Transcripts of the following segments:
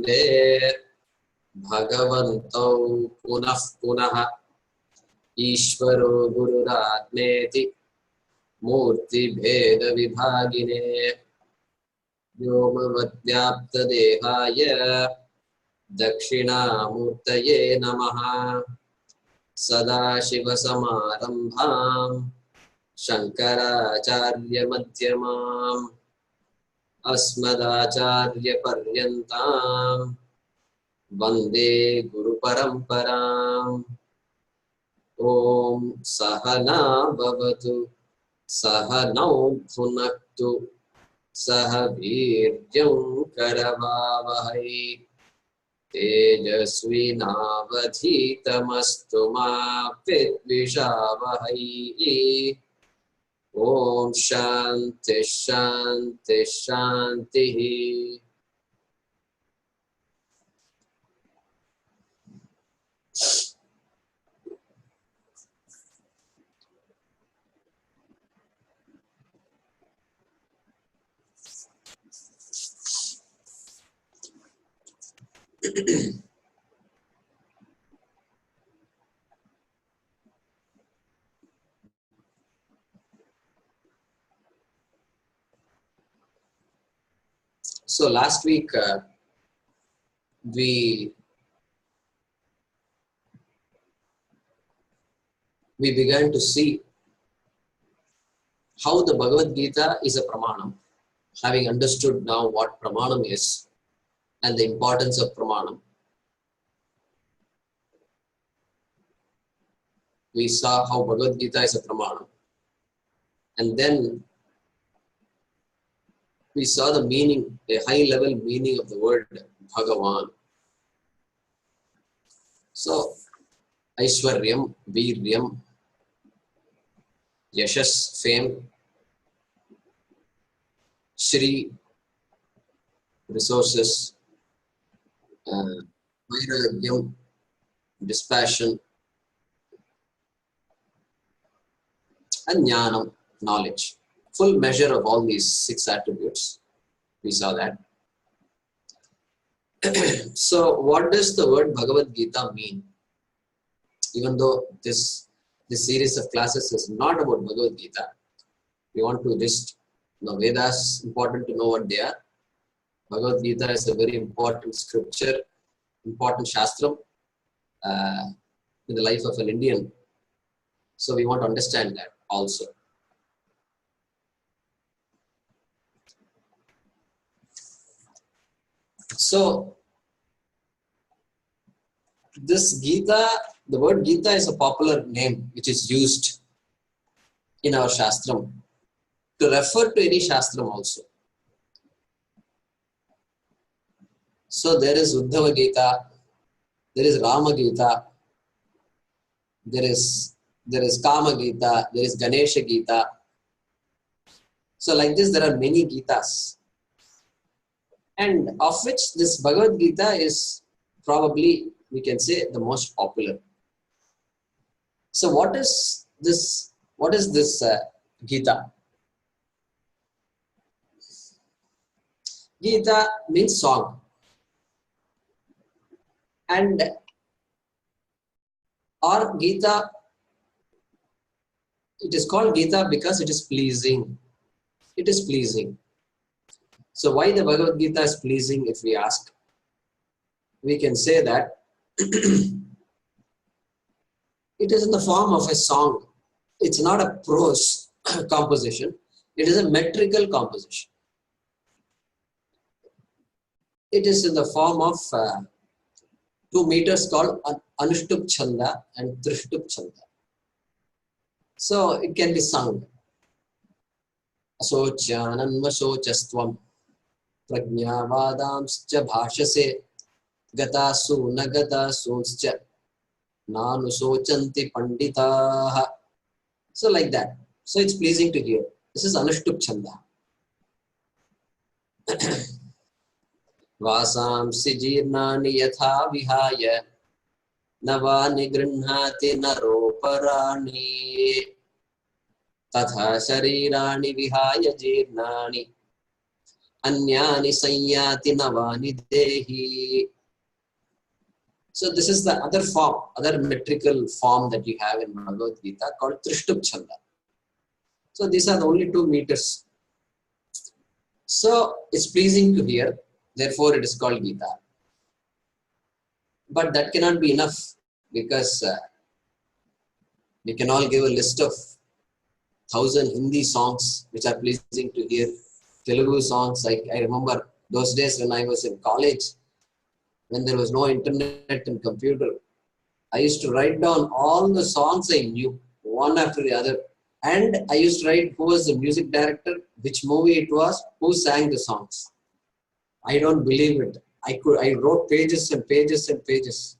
वन्दे भगवन्तौ पुनः पुनः ईश्वरो गुरुरात्मेति मूर्तिभेदविभागिने व्योमवद्व्याप्तदेहाय दक्षिणामूर्तये नमः। सदाशिवसमारम्भां शङ्कराचार्यमध्यमाम् अस्मदाचार्यपर्यन्तां वन्दे गुरुपरम्पराम्। ॐ सहना भवतु सहनौ भुनक्तु सह वीर्यं करवावहै तेजस्विनावधीतमस्तु मा विद्विषावहै। ओम शांति शांति शांति। So last week we began to see how the Bhagavad Gita is a pramanam. Having understood now what pramanam is and the importance of pramanam, we saw how Bhagavad Gita is a pramanam, and then we saw the meaning, a high-level meaning of the word Bhagavan. So, Aishwaryam, Viryam, Yashas, fame, Shri, resources, Vairagyam, dispassion, and Jnanam, knowledge. Full measure of all these 6 attributes. We saw that. So what does the word Bhagavad Gita mean? Even though this series of classes is not about Bhagavad Gita, we want to just know Vedas, important to know what they are. Bhagavad Gita is a very important scripture, important shastram in the life of an Indian. So we want to understand that also. So, this Gita, the word Gita is a popular name which is used in our Shastram to refer to any Shastram also. So, there is Uddhava Gita, there is Rama Gita, there is Kama Gita, there is Ganesha Gita. So, like this, there are many Gitas. And of which this Bhagavad Gita is probably, we can say, the most popular. So what is this Gita? Gita means song. And or Gita, it is called Gita because it is pleasing. It is pleasing. So why the Bhagavad Gita is pleasing, if we ask? We can say that it is in the form of a song. It's not a prose composition. It is a metrical composition. It is in the form of 2 meters called Anushtup Chanda and Trishtup Chanda. So it can be sung. Asochananmasocastvam Prajnavadamscha bhashase Gatasu nagatasungscha Nanusochanti panditaha. So like that. So it's pleasing to hear. This is Anushtup Chanda. Vasamsi jirnani yatha vihaya Navani grihnati naroparani Tatha sharirani vihaya jirnani Anyani Sanyati Navani Dehi. So this is the other form, other metrical form that you have in Bhagavad Gita called Trishtup Chanda. So these are the only 2 meters. So it's pleasing to hear, therefore it is called Gita. But that cannot be enough, because we can all give a list of 1,000 Hindi songs which are pleasing to hear, Telugu songs. I remember those days when I was in college, when there was no internet and computer, I used to write down all the songs I knew, one after the other. And I used to write who was the music director, which movie it was, who sang the songs. I don't believe it. I wrote pages and pages and pages.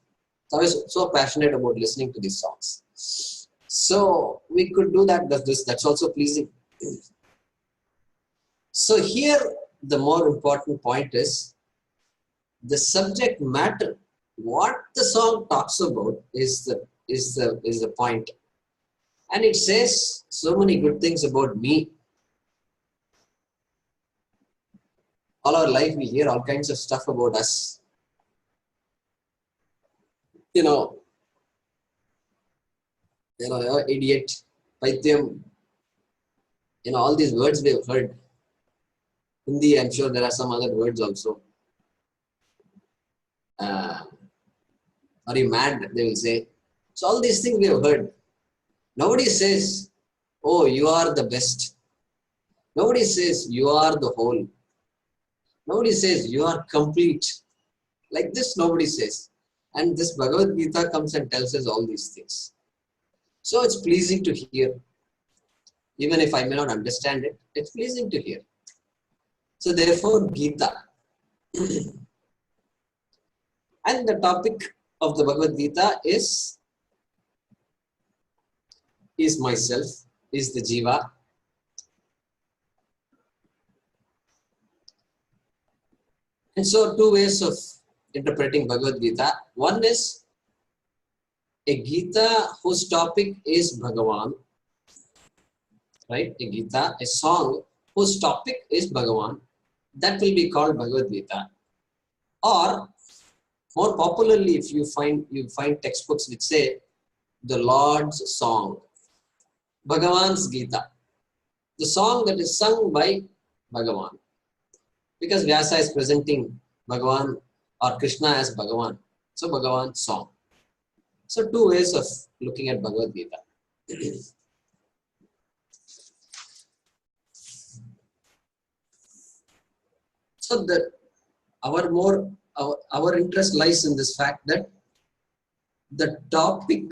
So I was so passionate about listening to these songs. So we could do that. That's also pleasing. So here the more important point is the subject matter. What the song talks about is the point. And it says so many good things about me. All our life we hear all kinds of stuff about us. Idiot, Paityam, all these words we have heard. Hindi, I'm sure there are some other words also. Are you mad? They will say. So all these things we have heard. Nobody says, oh, you are the best. Nobody says you are the whole. Nobody says you are complete. Like this, nobody says. And this Bhagavad Gita comes and tells us all these things. So it's pleasing to hear. Even if I may not understand it, it's pleasing to hear. So therefore, Gita. And the topic of the Bhagavad Gita is myself, is the Jiva. And so 2 ways of interpreting Bhagavad Gita. One is a Gita whose topic is Bhagavan. Right? A Gita, a song whose topic is Bhagavan. That will be called Bhagavad Gita. Or more popularly, if you find textbooks which say the Lord's Song, Bhagavan's Gita, the song that is sung by Bhagavan. Because Vyasa is presenting Bhagavan or Krishna as Bhagavan. So Bhagavan's song. So 2 ways of looking at Bhagavad Gita. So that our interest lies in this fact that the topic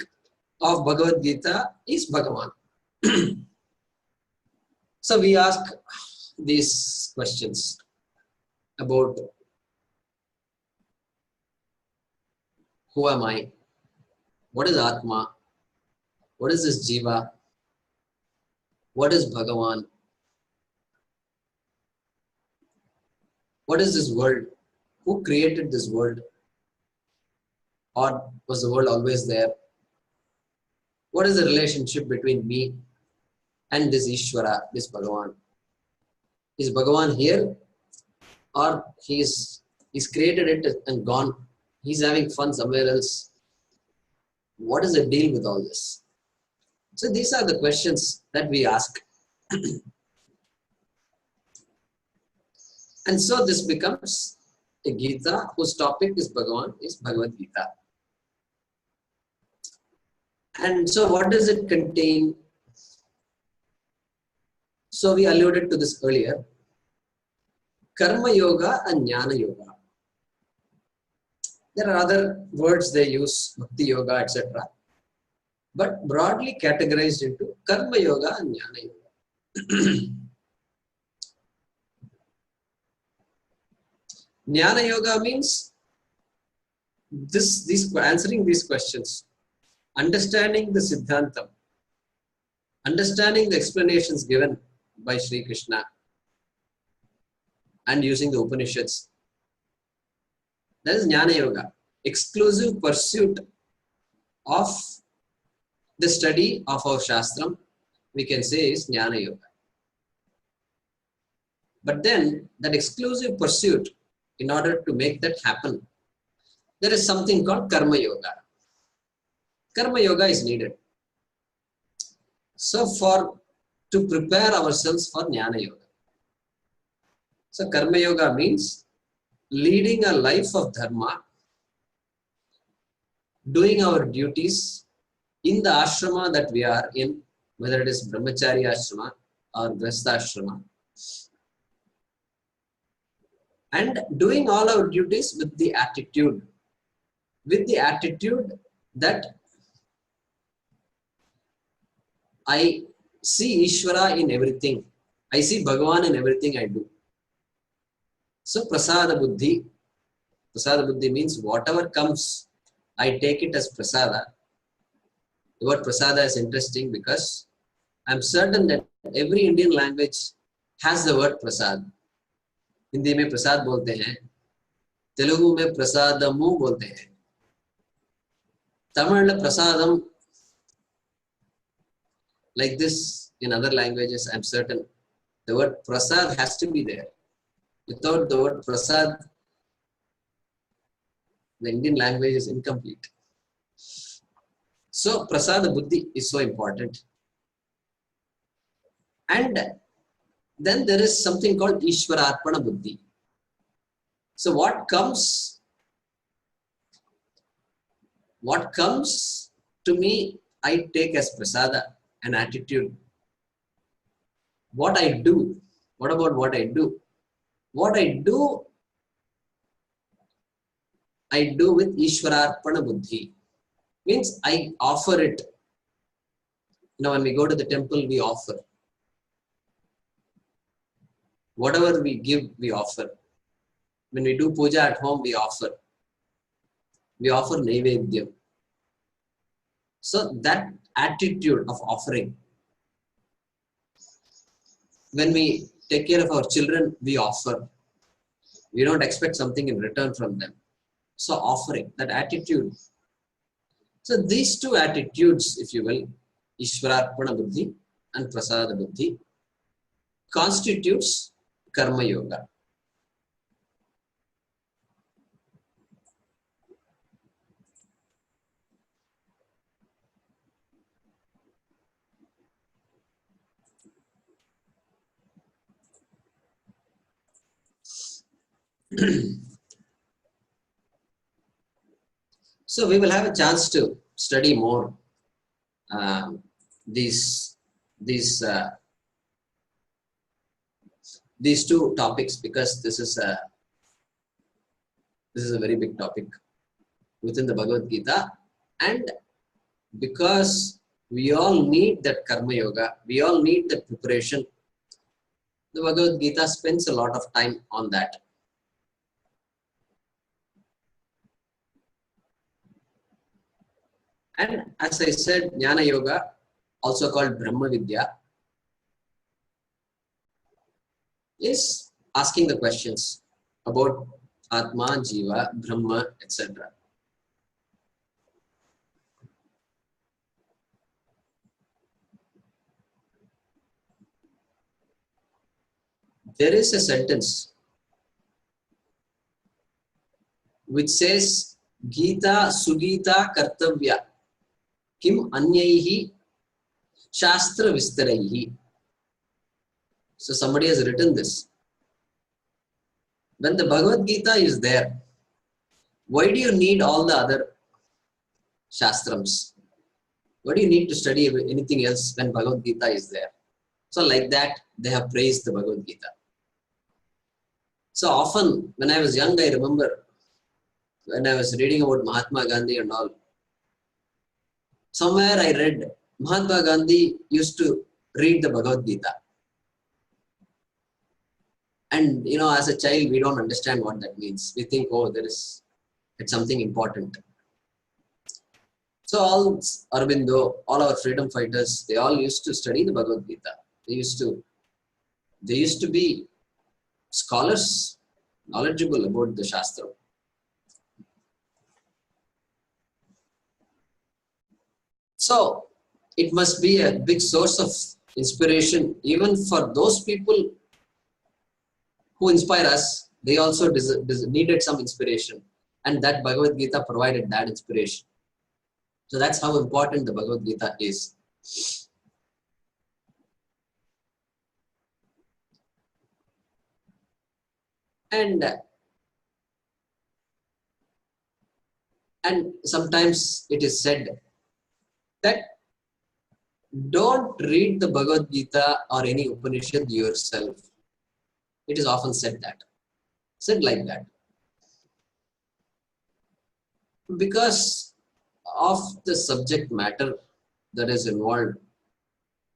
of Bhagavad Gita is Bhagavan. So we ask these questions about who am I? What is Atma? What is this Jiva? What is Bhagavan? What is this world? Who created this world? Or was the world always there? What is the relationship between me and this Ishvara, this Bhagavan? Is Bhagavan here? Or he's created it and gone? He's having fun somewhere else. What is the deal with all this? So these are the questions that we ask. And so this becomes a Gita whose topic is Bhagavan, is Bhagavad Gita. And so what does it contain? So we alluded to this earlier. Karma Yoga and Jnana Yoga. There are other words they use, Bhakti Yoga, etc. But broadly categorized into Karma Yoga and Jnana Yoga. Jnana Yoga means answering these questions, understanding the Siddhantam, understanding the explanations given by Sri Krishna, and using the Upanishads. That is Jnana Yoga, exclusive pursuit of the study of our Shastram, we can say is Jnana Yoga. But then that exclusive pursuit, in order to make that happen, there is something called Karma Yoga. Karma Yoga is needed. So to prepare ourselves for Jnana Yoga. So Karma Yoga means leading a life of Dharma, doing our duties in the ashrama that we are in, whether it is Brahmachari ashrama or Grihastha ashrama, and doing all our duties with the attitude that I see Ishvara in everything. I see Bhagavan in everything I do. So Prasada Buddhi. Prasada Buddhi means whatever comes, I take it as Prasada. The word Prasada is interesting because I'm certain that every Indian language has the word Prasad. Hindi में प्रसाद बोलते हैं, तेलुगु में प्रसादमु बोलते हैं, तमिल में प्रसादम. Like this in other languages, I'm certain the word prasad has to be there. Without the word prasad, the Indian language is incomplete. So prasada buddhi is so important. And then there is something called Ishwararpana buddhi. So what comes to me, I take as prasada, an attitude. What I do, what about what I do? What I do with Ishwararpana buddhi. Means I offer it. When we go to the temple, we offer. Whatever we give, we offer. When we do puja at home, we offer. We offer naivedyam. So that attitude of offering. When we take care of our children, we offer. We don't expect something in return from them. So offering, that attitude. So these two attitudes, if you will, Ishwararpana buddhi and Prasada buddhi, constitutes Karma Yoga. So we will have a chance to study more these two topics, because this is a very big topic within the Bhagavad Gita, and because we all need that Karma Yoga, we all need that preparation. The Bhagavad Gita spends a lot of time on that. And as I said, Jnana Yoga, also called Brahma Vidya, is asking the questions about Atma, Jiva, Brahma, etc. There is a sentence which says, Gita Sugita Kartavya Kim Anyaihi Shastra Vistaraihi. So somebody has written this. When the Bhagavad Gita is there, why do you need all the other Shastrams? Why do you need to study anything else when Bhagavad Gita is there? So like that, they have praised the Bhagavad Gita. So often, when I was young, I remember when I was reading about Mahatma Gandhi and all, somewhere I read Mahatma Gandhi used to read the Bhagavad Gita. And as a child, we don't understand what that means. We think, oh, it's something important. So all Aurobindo, all our freedom fighters, they all used to study the Bhagavad Gita. They used to be scholars, knowledgeable about the Shastra. So it must be a big source of inspiration even for those people who inspire us, they also needed some inspiration. And that Bhagavad Gita provided that inspiration. So that's how important the Bhagavad Gita is. And sometimes it is said that don't read the Bhagavad Gita or any Upanishad yourself. It is often said like that. Because of the subject matter that is involved,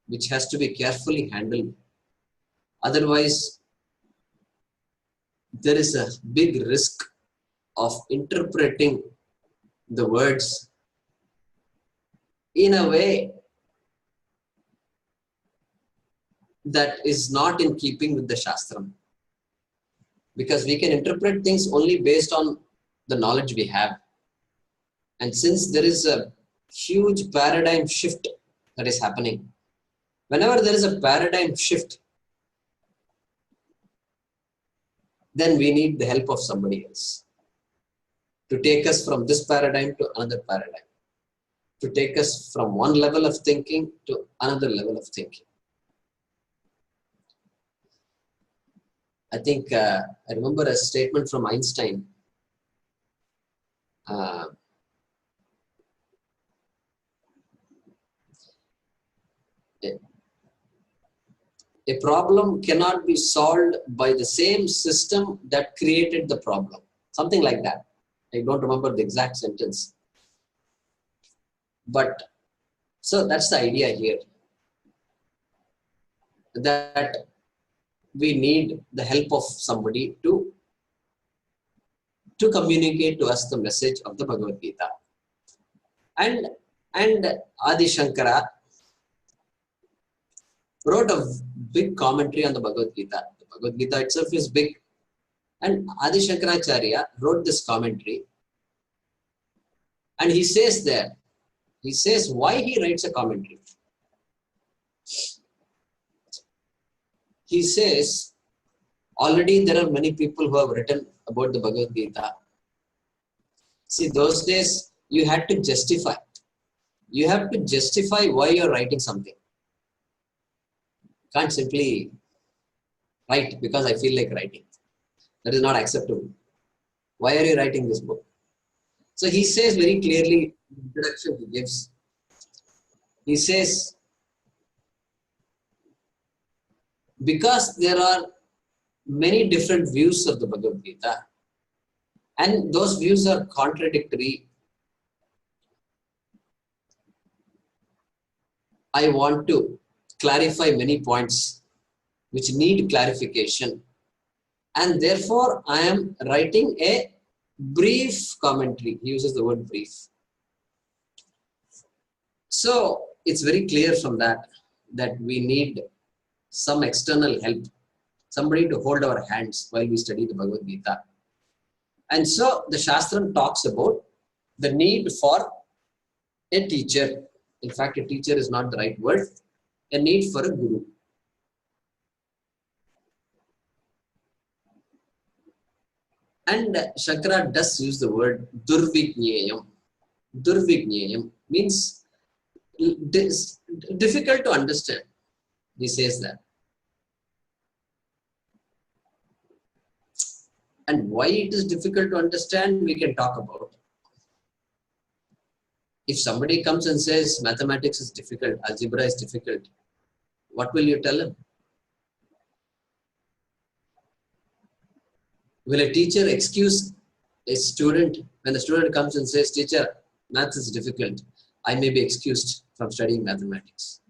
which has to be carefully handled. Otherwise, there is a big risk of interpreting the words in a way that is not in keeping with the Shastram. Because we can interpret things only based on the knowledge we have. And since there is a huge paradigm shift that is happening, whenever there is a paradigm shift, then we need the help of somebody else to take us from this paradigm to another paradigm, to take us from one level of thinking to another level of thinking. I think I remember a statement from Einstein. A problem cannot be solved by the same system that created the problem. Something like that. I don't remember the exact sentence. But, so that's the idea here. That we need the help of somebody to communicate to us the message of the Bhagavad Gita. And Adi Shankara wrote a big commentary on the Bhagavad Gita. The Bhagavad Gita itself is big. And Adi Shankaracharya wrote this commentary. And he says there, he says why he writes a commentary. He says, already there are many people who have written about the Bhagavad Gita. See, those days you had to justify. You have to justify why you're writing something. Can't simply write because I feel like writing. That is not acceptable. Why are you writing this book? So he says very clearly, the introduction he gives, he says, because there are many different views of the Bhagavad Gita, and those views are contradictory, I want to clarify many points which need clarification, and therefore I am writing a brief commentary. He uses the word brief. So it's very clear from that we need some external help, somebody to hold our hands while we study the Bhagavad Gita. And so the Shastram talks about the need for a teacher. In fact, a teacher is not the right word. A need for a guru. And Shankara does use the word durvijneyam. Durvijneyam means difficult to understand. He says that. And why it is difficult to understand, we can talk about. If somebody comes and says mathematics is difficult, algebra is difficult, what will you tell him? Will a teacher excuse a student when the student comes and says, teacher, maths is difficult, I may be excused from studying mathematics?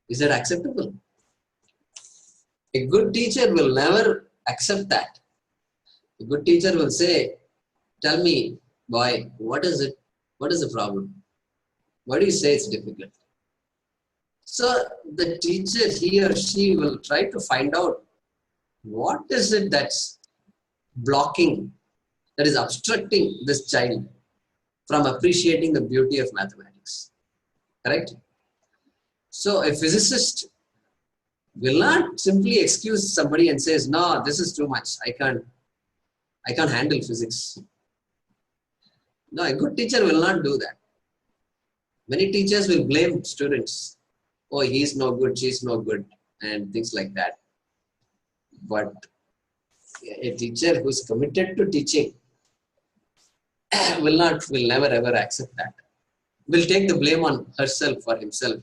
Is that acceptable? A good teacher will never accept that. A good teacher will say, tell me, boy, what is it? What is the problem? Why do you say it's difficult? So the teacher, he or she will try to find out what is it that's blocking, that is obstructing this child from appreciating the beauty of mathematics. Correct? So a physicist will not simply excuse somebody and says, no, this is too much. I can't handle physics. No, a good teacher will not do that. Many teachers will blame students. Oh, he's no good, she's no good, and things like that. But a teacher who's committed to teaching will never ever accept that. Will take the blame on herself or himself.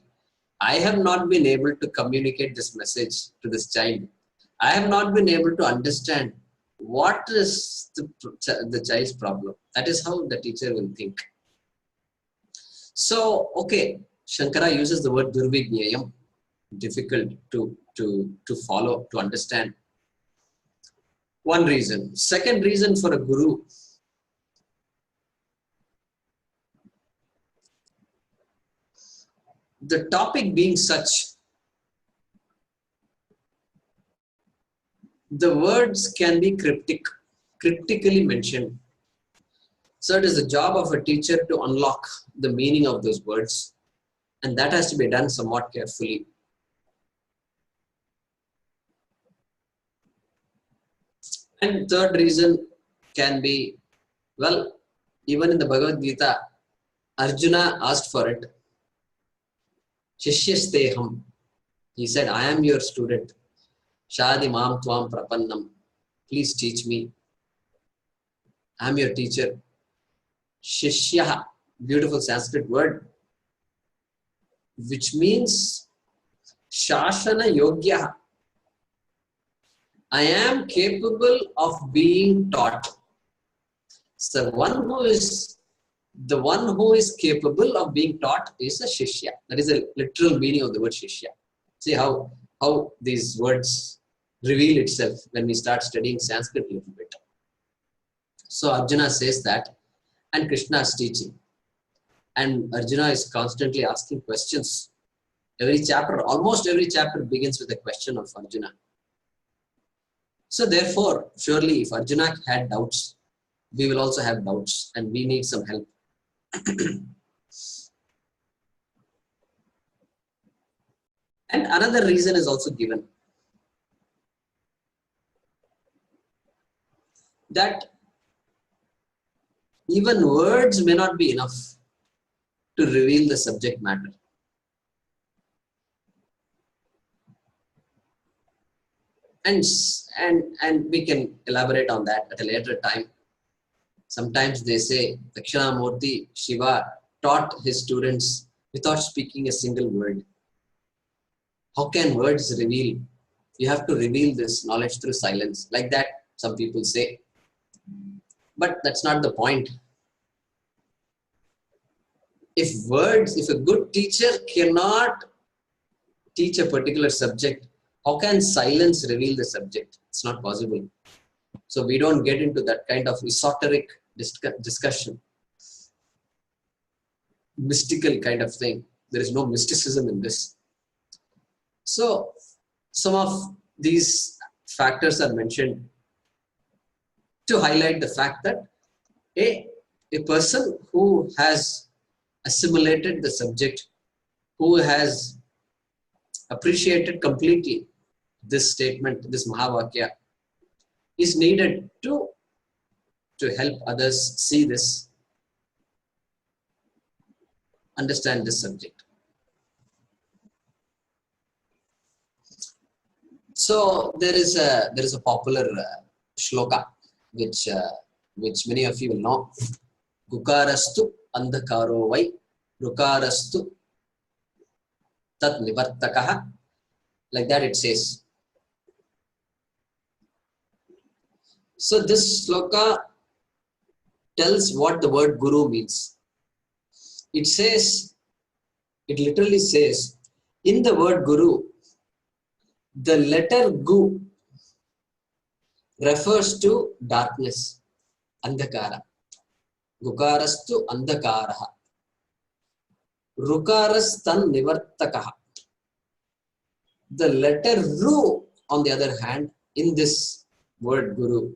I have not been able to communicate this message to this child. I have not been able to understand what is the child's problem. That is how the teacher will think. So, okay, Shankara uses the word durvignayam, difficult to follow, to understand. One reason. Second reason for a guru, the topic being such, the words can be cryptically mentioned. So it is the job of a teacher to unlock the meaning of those words, and that has to be done somewhat carefully. And third reason can be, well, even in the Bhagavad Gita, Arjuna asked for it. Shishyasteham. He said, I am your student. Shadi mam tvam prapannam. Please teach me. I am your teacher. Shishya, beautiful Sanskrit word, which means Shashana Yogya. I am capable of being taught. So the one who is capable of being taught is a Shishya. That is a literal meaning of the word Shishya. See how these words reveal itself when we start studying Sanskrit a little bit. So Arjuna says that, and Krishna is teaching. And Arjuna is constantly asking questions. Almost every chapter begins with a question of Arjuna. So therefore, surely if Arjuna had doubts, we will also have doubts and we need some help. And another reason is also given. That even words may not be enough to reveal the subject matter. And we can elaborate on that at a later time. Sometimes they say Dakshinamurti Shiva taught his students without speaking a single word. How can words reveal? You have to reveal this knowledge through silence. Like that, some people say. But that's not the point. If a good teacher cannot teach a particular subject, how can silence reveal the subject? It's not possible. So we don't get into that kind of esoteric discussion. Mystical kind of thing. There is no mysticism in this. So some of these factors are mentioned to highlight the fact that a person who has assimilated the subject, who has appreciated completely this statement, this Mahavakya, is needed to help others see this, understand this subject. So there is a popular shloka which many of you will know. Gukarastu andhakaro vai rukarastu tat nivartakaha. Like that it says. So this shloka tells what the word guru means. It literally says, in the word guru, the letter gu refers to darkness, andhakara. Gukarastu andhakaraha. Rukarastan nivartakaha. The letter ru, on the other hand, in this word guru,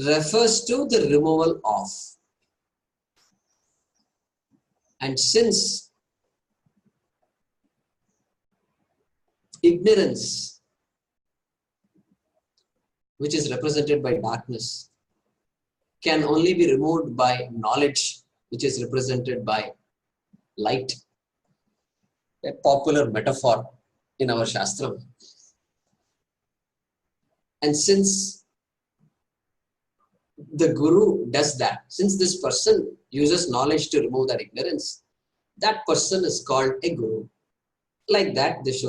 refers to the removal of. And since ignorance, which is represented by darkness, can only be removed by knowledge, which is represented by light. A popular metaphor in our Shastra. And since the Guru does that, since this person uses knowledge to remove that ignorance, that person is called a Guru. Like that, this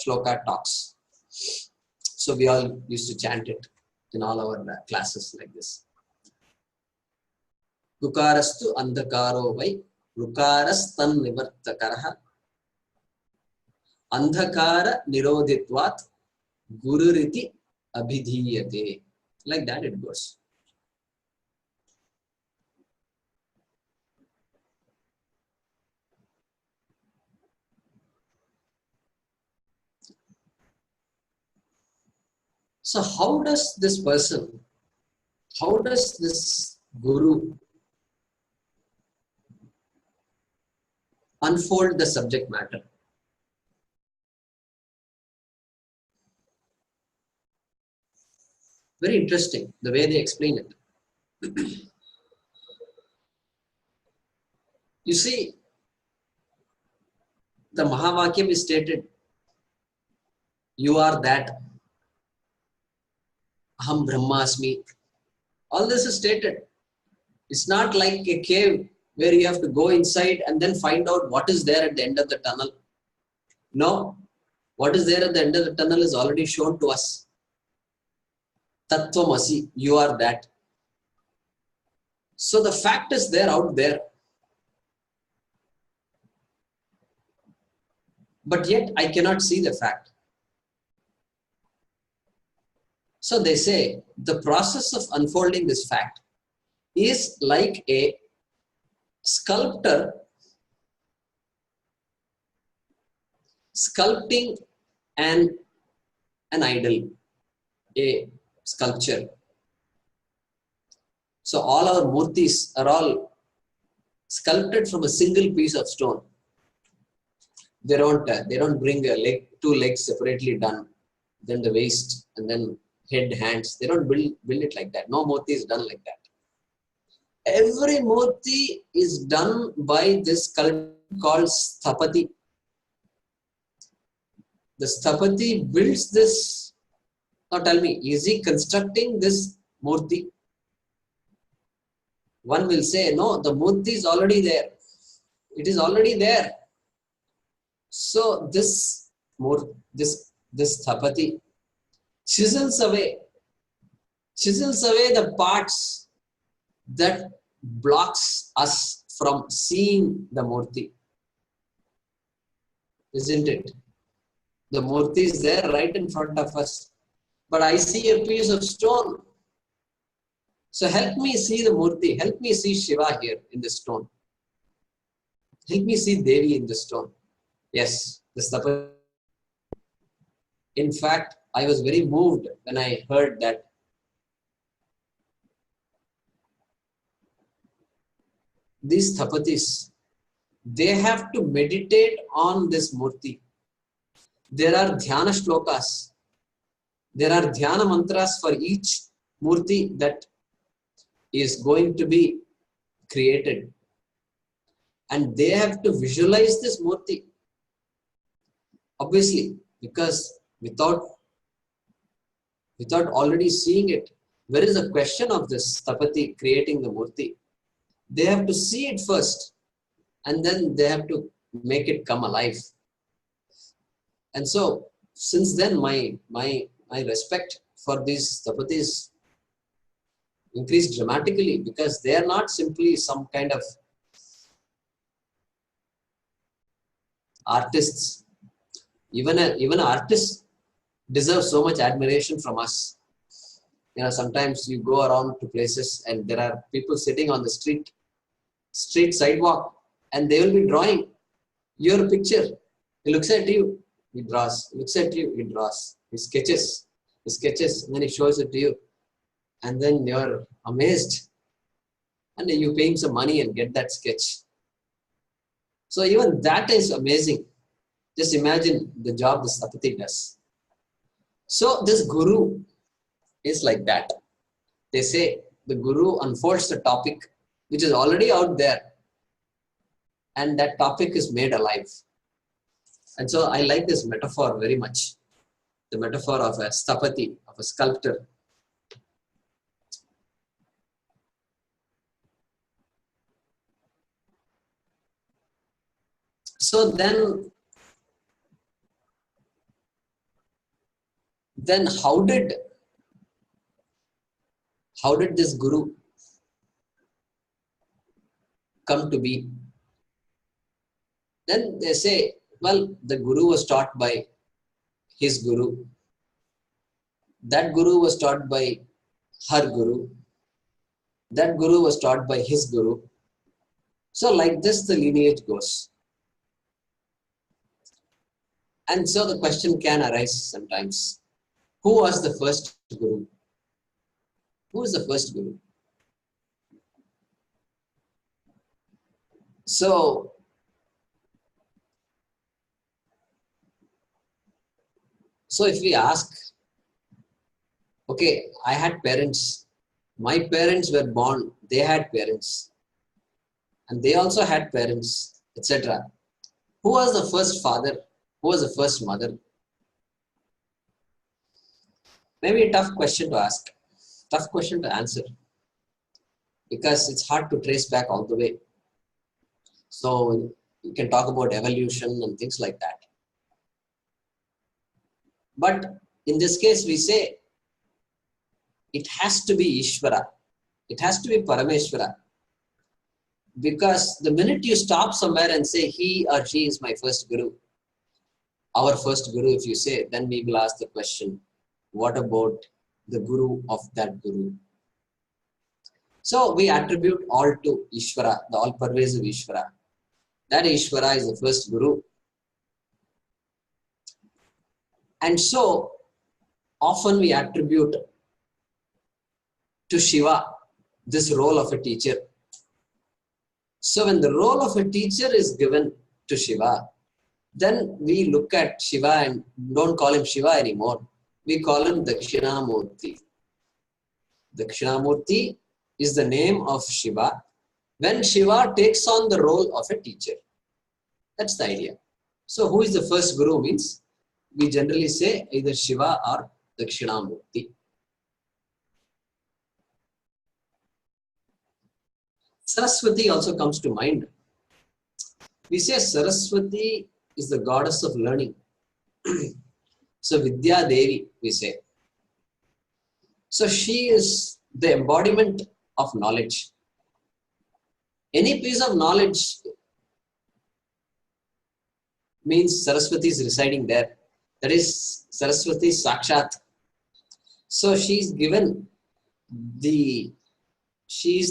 shloka talks. So we all used to chant it in all our classes like this. Gukarastu andhakaro vai rukarastan nivartakaraha andhakara nirodhitvat gururiti abhidhiyate. Like that it goes. So how does this person, how does this Guru unfold the subject matter? Very interesting, the way they explain it. You see, the Mahavakyam is stated, you are that, Aham Brahmasmi. All this is stated. It's not like a cave where you have to go inside and then find out what is there at the end of the tunnel. No, what is there at the end of the tunnel is already shown to us. Tattvamasi, you are that. So the fact is there out there. But yet I cannot see the fact. So they say the process of unfolding this fact is like a sculptor sculpting an idol, a sculpture. So all our murtis are all sculpted from a single piece of stone. They don't bring a leg, two legs separately done, then the waist, and then head, hands. They don't build it like that. No murti is done like that. Every murti is done by this sculptor called Sthapati. The Sthapati builds this. Now tell me, is he constructing this murti? One will say, no, the murti is already there. It is already there. So this Sthapati chisels away the parts that blocks us from seeing the murti. Isn't it? The murti is there right in front of us. But I see a piece of stone. So help me see the murti. Help me see Shiva here in the stone. Help me see Devi in the stone. Yes, the Sthapati. In fact, I was very moved when I heard that these Sthapatis, they have to meditate on this murti. There are dhyana shlokas. There are dhyana mantras for each murti that is going to be created. And they have to visualize this murti. Obviously, because without already seeing it, where is the question of this Sthapati creating the murti? They have to see it first, and then they have to make it come alive. And so, since then, my respect for these Sthapatis increased dramatically, because they are not simply some kind of artists. Even artists deserve so much admiration from us. You know, sometimes you go around to places and there are people sitting on the street sidewalk, and they will be drawing your picture. He looks at you, he draws. He looks at you, he draws. He sketches, and then he shows it to you. And then you're amazed. And then you pay him some money and get that sketch. So even that is amazing. Just imagine the job the Stapati does. So this Guru is like that. They say the Guru unfolds the topic which is already out there, and that topic is made alive. And so I like this metaphor very much. The metaphor of a Stapati, of a sculptor. So then how did this Guru come to be? Then they say, well, the Guru was taught by his Guru. That Guru was taught by her Guru. That Guru was taught by his Guru. So like this the lineage goes. And so the question can arise sometimes. Who was the first Guru? Who is the first Guru? So if we ask, okay, I had parents. My parents were born. They had parents. And they also had parents, etc. Who was the first father? Who was the first mother? Maybe a tough question to ask. Tough question to answer. Because it's hard to trace back all the way. So you can talk about evolution and things like that. But in this case, we say it has to be Ishvara. It has to be Parameshvara. Because the minute you stop somewhere and say he or she is my first Guru, our first Guru, if you say, then we will ask the question, what about the Guru of that Guru? So we attribute all to Ishvara, the all-pervasive Ishvara. That Ishvara is the first Guru. And so often we attribute to Shiva this role of a teacher. So when the role of a teacher is given to Shiva, then we look at Shiva and don't call him Shiva anymore. We call him Dakshinamurti. Dakshinamurti is the name of Shiva when Shiva takes on the role of a teacher. That's the idea. So who is the first Guru means we generally say either Shiva or Dakshinamurti. Saraswati also comes to mind. We say Saraswati is the goddess of learning. So Vidya Devi, we say. So she is the embodiment of knowledge. Any piece of knowledge means Saraswati is residing there. That is Saraswati Sakshat. So she is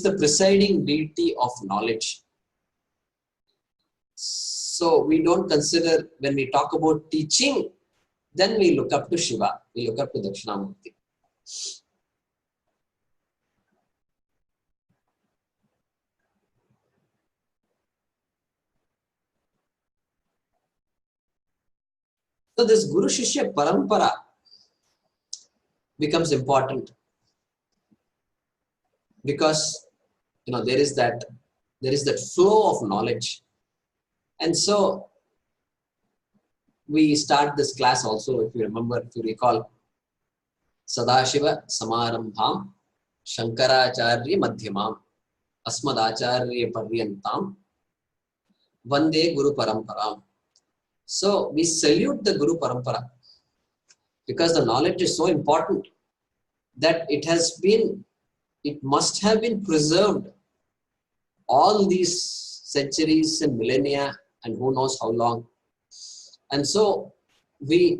the presiding deity of knowledge. So we don't consider, when we talk about teaching, then we look up to Shiva, we look up to Dakshinamurti. So this Guru Shishya Parampara becomes important because there is that flow of knowledge. And so we start this class also, if you recall, Sadashiva Samarambham Shankaracharya Madhyamam Asmadacharya Paryantam Vande Guru Paramparam. So we salute the Guru Parampara because the knowledge is so important that it must have been preserved all these centuries and millennia and who knows how long. And so we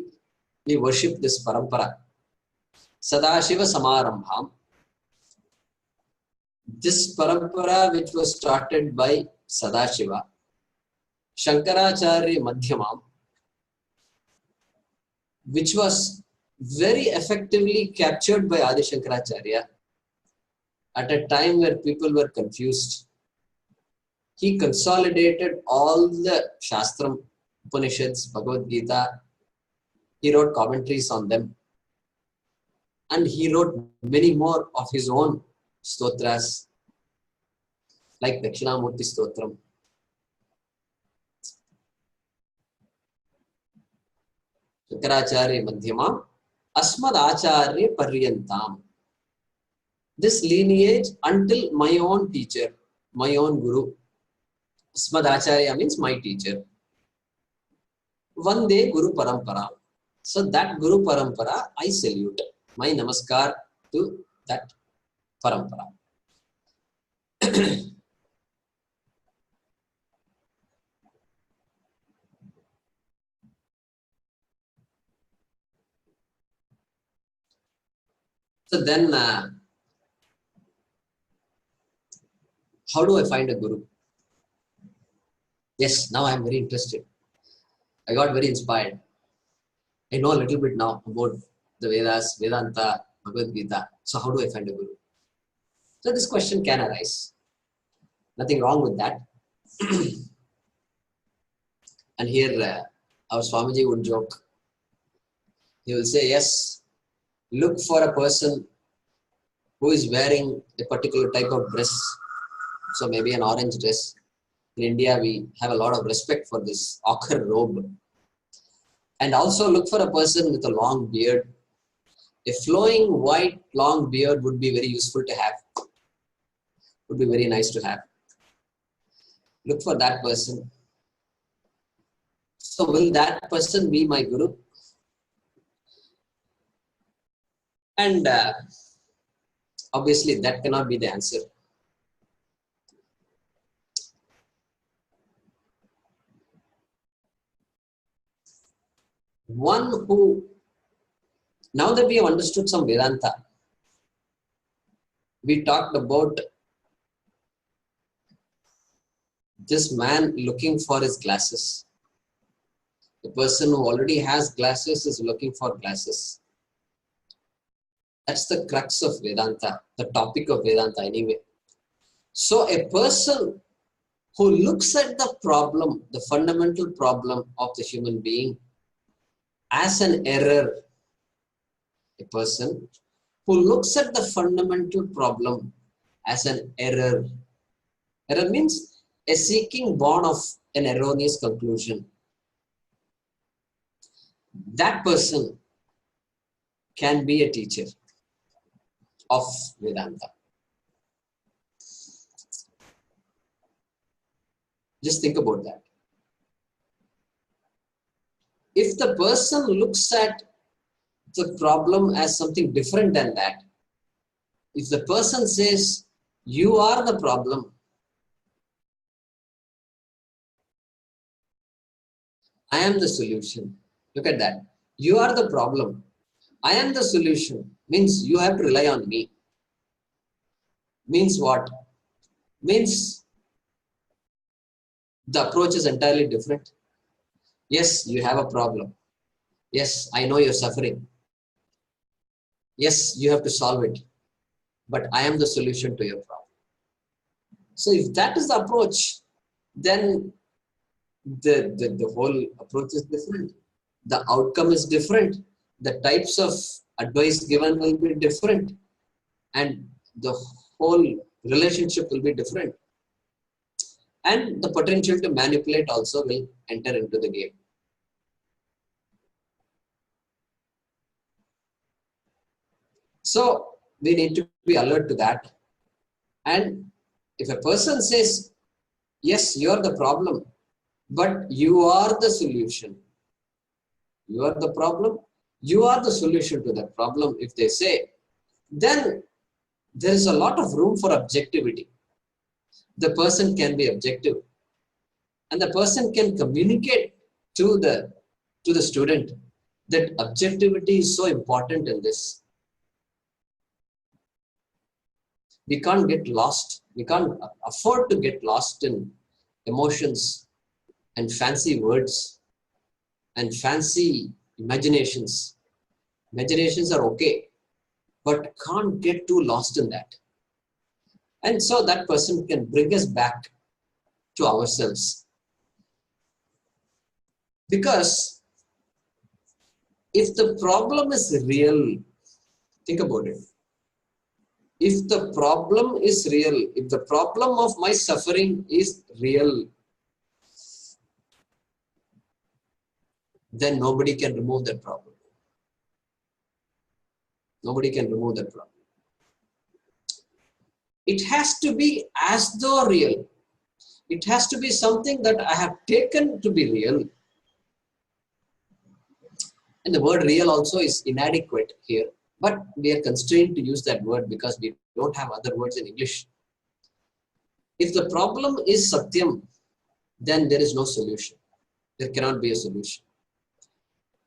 worship this Parampara. Sadashiva Samarambham. This Parampara which was started by Sadashiva, Shankaracharya Madhyamam, which was very effectively captured by Adi Shankaracharya at a time where people were confused. He consolidated all the Shastram Upanishads, Bhagavad Gita. He wrote commentaries on them. And he wrote many more of his own stotras, like Dakshinamurti Stotram. Shankaracharya Madhyamam, Asmad Acharya Paryantam. This lineage until my own teacher, my own guru. Asmad Acharya means my teacher. Vande Guru Parampara. So that Guru Parampara, I salute. My namaskar to that parampara. So then, how do I find a guru? Yes, now I am very interested. I got very inspired. I know a little bit now about the Vedas, Vedanta, Bhagavad Gita. So how do I find a guru? So this question can arise. Nothing wrong with that. And here our Swamiji would joke. He will say, yes, look for a person who is wearing a particular type of dress. So maybe an orange dress. In India, we have a lot of respect for this ochre robe. And also look for a person with a long beard. A flowing white long beard would be very useful to have. Would be very nice to have. Look for that person. So will that person be my guru? And obviously that cannot be the answer. One who, now that we have understood some Vedanta, we talked about this man looking for his glasses. The person who already has glasses is looking for glasses. That's the crux of Vedanta, the topic of Vedanta anyway. So a person who looks at the problem, the fundamental problem of the human being as an error, a person who looks at the fundamental problem as an error. Error means a seeking born of an erroneous conclusion. That person can be a teacher of Vedanta. Just think about that. If the person looks at the problem as something different than that, if the person says, you are the problem, I am the solution. Look at that. You are the problem. I am the solution. Means you have to rely on me. Means what? Means the approach is entirely different. Yes, you have a problem. Yes, I know you're suffering. Yes, you have to solve it. But I am the solution to your problem. So if that is the approach, then the whole approach is different. The outcome is different. The types of advice given will be different. And the whole relationship will be different. And the potential to manipulate also will enter into the game. So we need to be alert to that. And if a person says, yes, you are the problem, but you are the solution. You are the problem. You are the solution to that problem. If they say, then there is a lot of room for objectivity. The person can be objective. And the person can communicate to the student that objectivity is so important in this. We can't get lost. We can't afford to get lost in emotions and fancy words and fancy imaginations. Imaginations are okay, but can't get too lost in that. And so that person can bring us back to ourselves. Because if the problem is real, think about it. If the problem is real, if the problem of my suffering is real, then nobody can remove that problem. Nobody can remove that problem. It has to be as though real. It has to be something that I have taken to be real. And the word real also is inadequate here. But we are constrained to use that word because we don't have other words in English. If the problem is Satyam, then there is no solution. There cannot be a solution.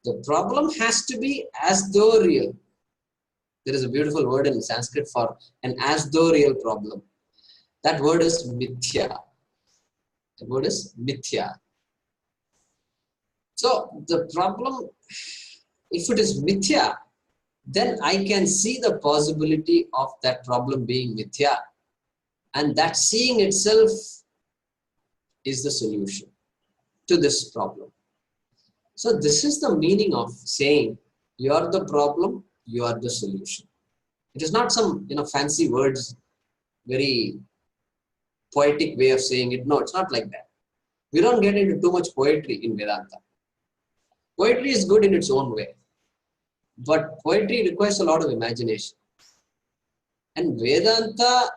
The problem has to be as though real. There is a beautiful word in Sanskrit for an as though real problem. That word is mithya. The word is mithya. So the problem, if it is mithya, then I can see the possibility of that problem being mithya. And that seeing itself is the solution to this problem. So this is the meaning of saying, you are the problem, you are the solution. It is not some fancy words, very poetic way of saying it. No, it's not like that. We don't get into too much poetry in Vedanta. Poetry is good in its own way. But poetry requires a lot of imagination. And Vedanta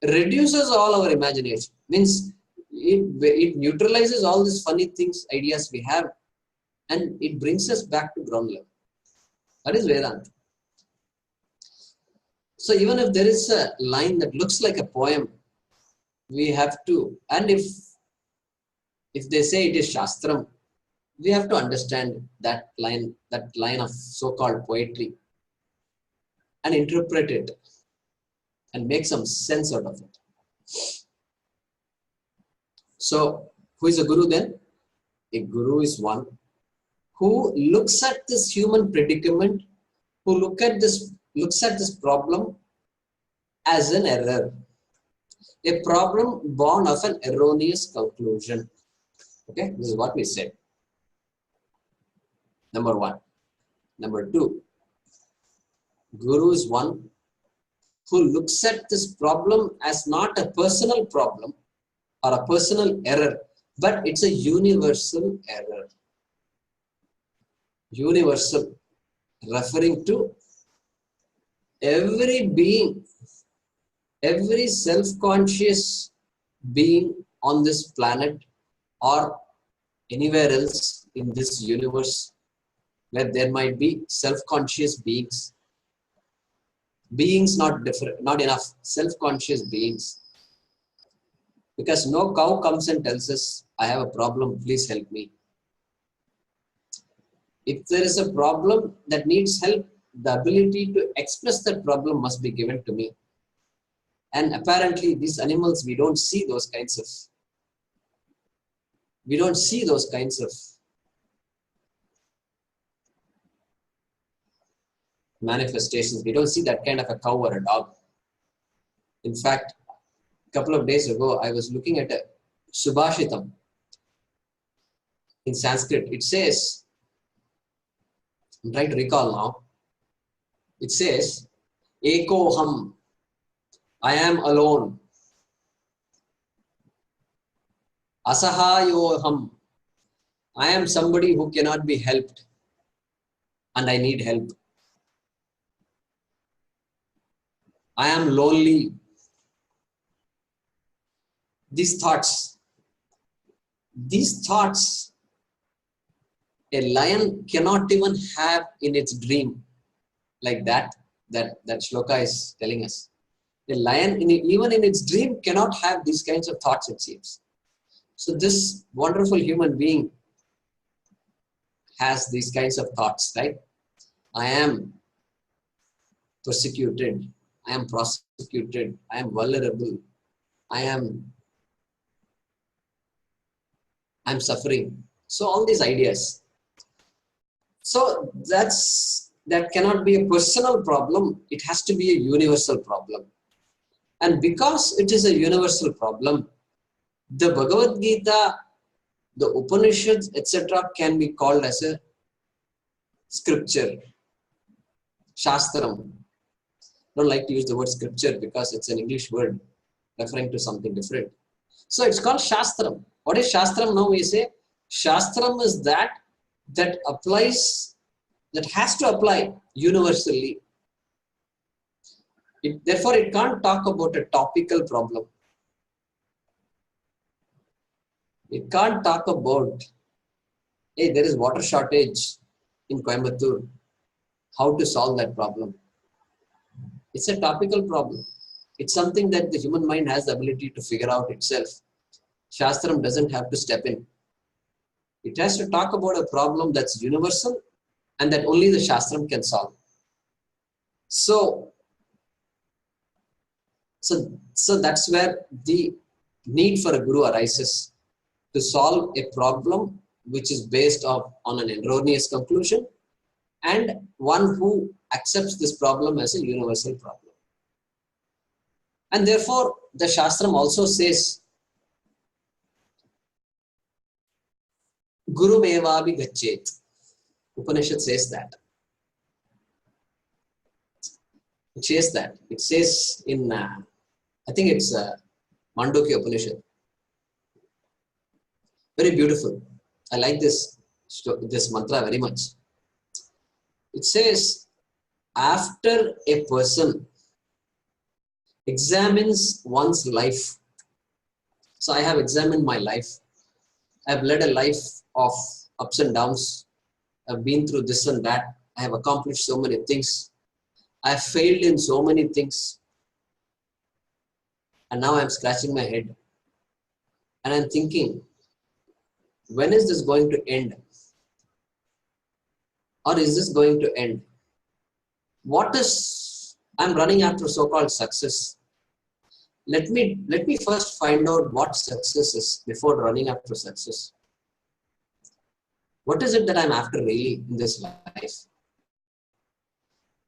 reduces all our imagination. Means it neutralizes all these funny things, ideas we have, and it brings us back to ground level. That is Vedanta. So even if there is a line that looks like a poem, we have to, and if they say it is Shastram, we have to understand that line of so-called poetry and interpret it and make some sense out of it. So, who is a guru then? A guru is one who looks at this human predicament, who looks at this problem as an error. A problem born of an erroneous conclusion. Okay, this is what we said. Number one. Number two, Guru is one who looks at this problem as not a personal problem or a personal error, but it's a universal error. Universal, referring to every being, every self-conscious being on this planet or anywhere else in this universe where there might be self-conscious beings. Beings not different, not enough, self-conscious beings. Because no cow comes and tells us, I have a problem, please help me. If there is a problem that needs help, the ability to express that problem must be given to me. And apparently these animals, we don't see those kinds of manifestations. We don't see that kind of a cow or a dog. In fact, a couple of days ago, I was looking at a Subhashitam in Sanskrit. It says, I'm trying to recall now. It says, Ekoham, I am alone. Asahayoham, I am somebody who cannot be helped and I need help. I am lonely. These thoughts, a lion cannot even have in its dream, like that shloka is telling us. A lion, even in its dream, cannot have these kinds of thoughts, it seems. So this wonderful human being has these kinds of thoughts, right? I am persecuted. I am prosecuted. I am vulnerable. I'm suffering. So all these ideas. So that cannot be a personal problem. It has to be a universal problem. And because it is a universal problem, the Bhagavad Gita The Upanishads, etc., can be called as a scripture, Shastram. I don't like to use the word scripture because it's an English word referring to something different. So it's called Shastram. What is Shastram? Now we say Shastram is that applies, that has to apply universally. Therefore, it can't talk about a topical problem. It can't talk about, hey, there is water shortage in Coimbatore. How to solve that problem? It's a topical problem. It's something that the human mind has the ability to figure out itself. Shastram doesn't have to step in. It has to talk about a problem that's universal and that only the Shastram can solve. So that's where the need for a guru arises, to solve a problem which is based on an erroneous conclusion, and one who accepts this problem as a universal problem. And therefore, the Shastram also says, Guru Mevabi Gachet. Upanishad says that. It says that. It says in, I think it's Mandukya Upanishad. Very beautiful. I like this mantra very much. It says, after a person examines one's life. So I have examined my life. I have led a life of ups and downs. I've been through this and that. I have accomplished so many things. I have failed in so many things. And now I'm scratching my head. And I'm thinking, when is this going to end? Or is this going to end? I'm running after so-called success. Let me first find out what success is before running after success. What is it that I'm after really in this life?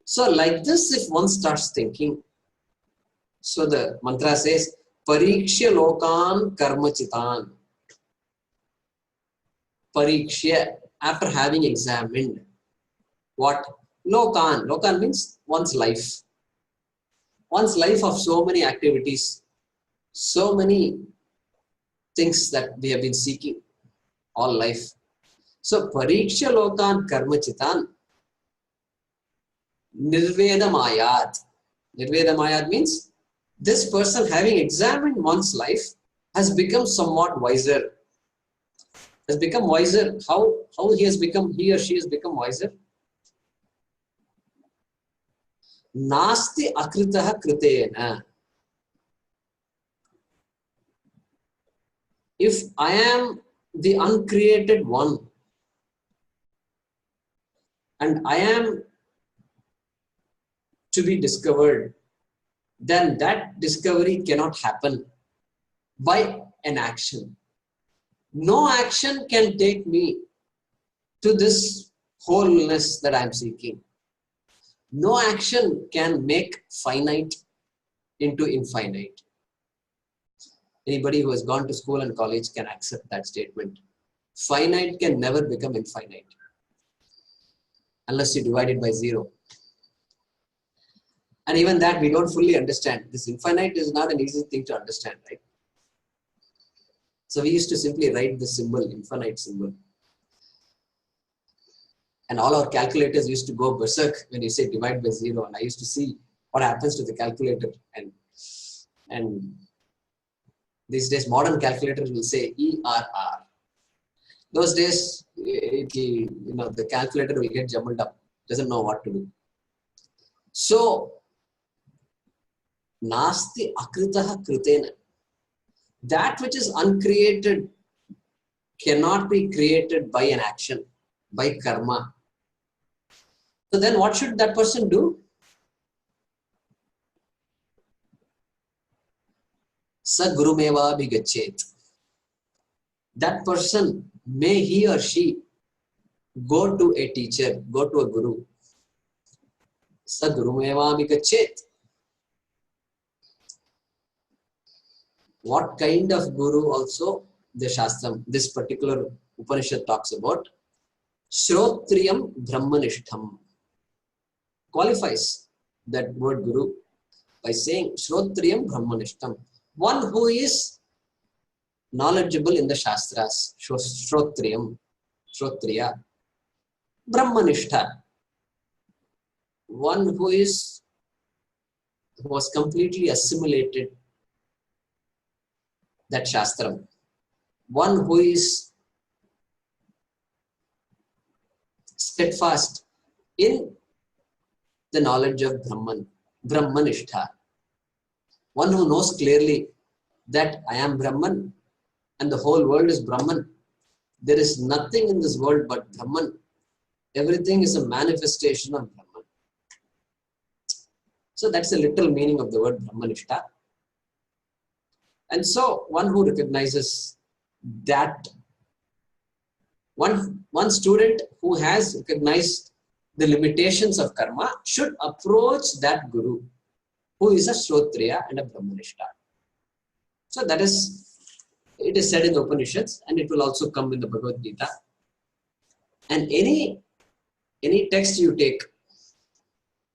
So like this, if one starts thinking, so the mantra says, Parikshya lokan karmachitan. Parikshya, after having examined. What? Lokan. Lokan means one's life. One's life of so many activities, so many things that we have been seeking all life. So, Pariksha Lokan Karmachitan Nirvedamayat. Nirvedamayat means this person, having examined one's life, has become somewhat wiser. Has become wiser. How he or she has become wiser? Nasti akritaha kritena. If I am the uncreated one and I am to be discovered, then that discovery cannot happen by an action. No action can take me to this wholeness that I am seeking. No action can make finite into infinite. Anybody who has gone to school and college can accept that statement. Finite can never become infinite unless you divide it by 0. And even that we don't fully understand. This infinite is not an easy thing to understand, right? So we used to simply write the symbol, infinite symbol. And all our calculators used to go berserk when you say divide by 0. And I used to see what happens to the calculator. And these days, modern calculators will say ERR. Those days, the calculator will get jumbled up. Doesn't know what to do. So, Nasti akritaha kritena. That which is uncreated cannot be created by an action, by karma. So then what should that person do? Sa gurumeva bhigachet. That person, may he or she go to a teacher, go to a guru. Sa gurumeva bhigachet. What kind of guru also? the Shastram, this particular Upanishad talks about Shrotriyam Brahmanishtham. Qualifies that word Guru by saying Shrotriyam Brahmanishtham. One who is knowledgeable in the Shastras. Shrotriyam. Shrotriya. Brahmanishtha. One who was completely assimilated that Shastram. One who is steadfast in the knowledge of Brahman, Brahmanishtha. One who knows clearly that I am Brahman and the whole world is Brahman. There is nothing in this world but Brahman. Everything is a manifestation of Brahman. So that's a little meaning of the word Brahmanishtha. And so one who recognizes that, one student who has recognized the limitations of karma should approach that Guru who is a Shrotriya and a Brahmanishtha. So that is, it is said in the Upanishads and it will also come in the Bhagavad Gita. And any text you take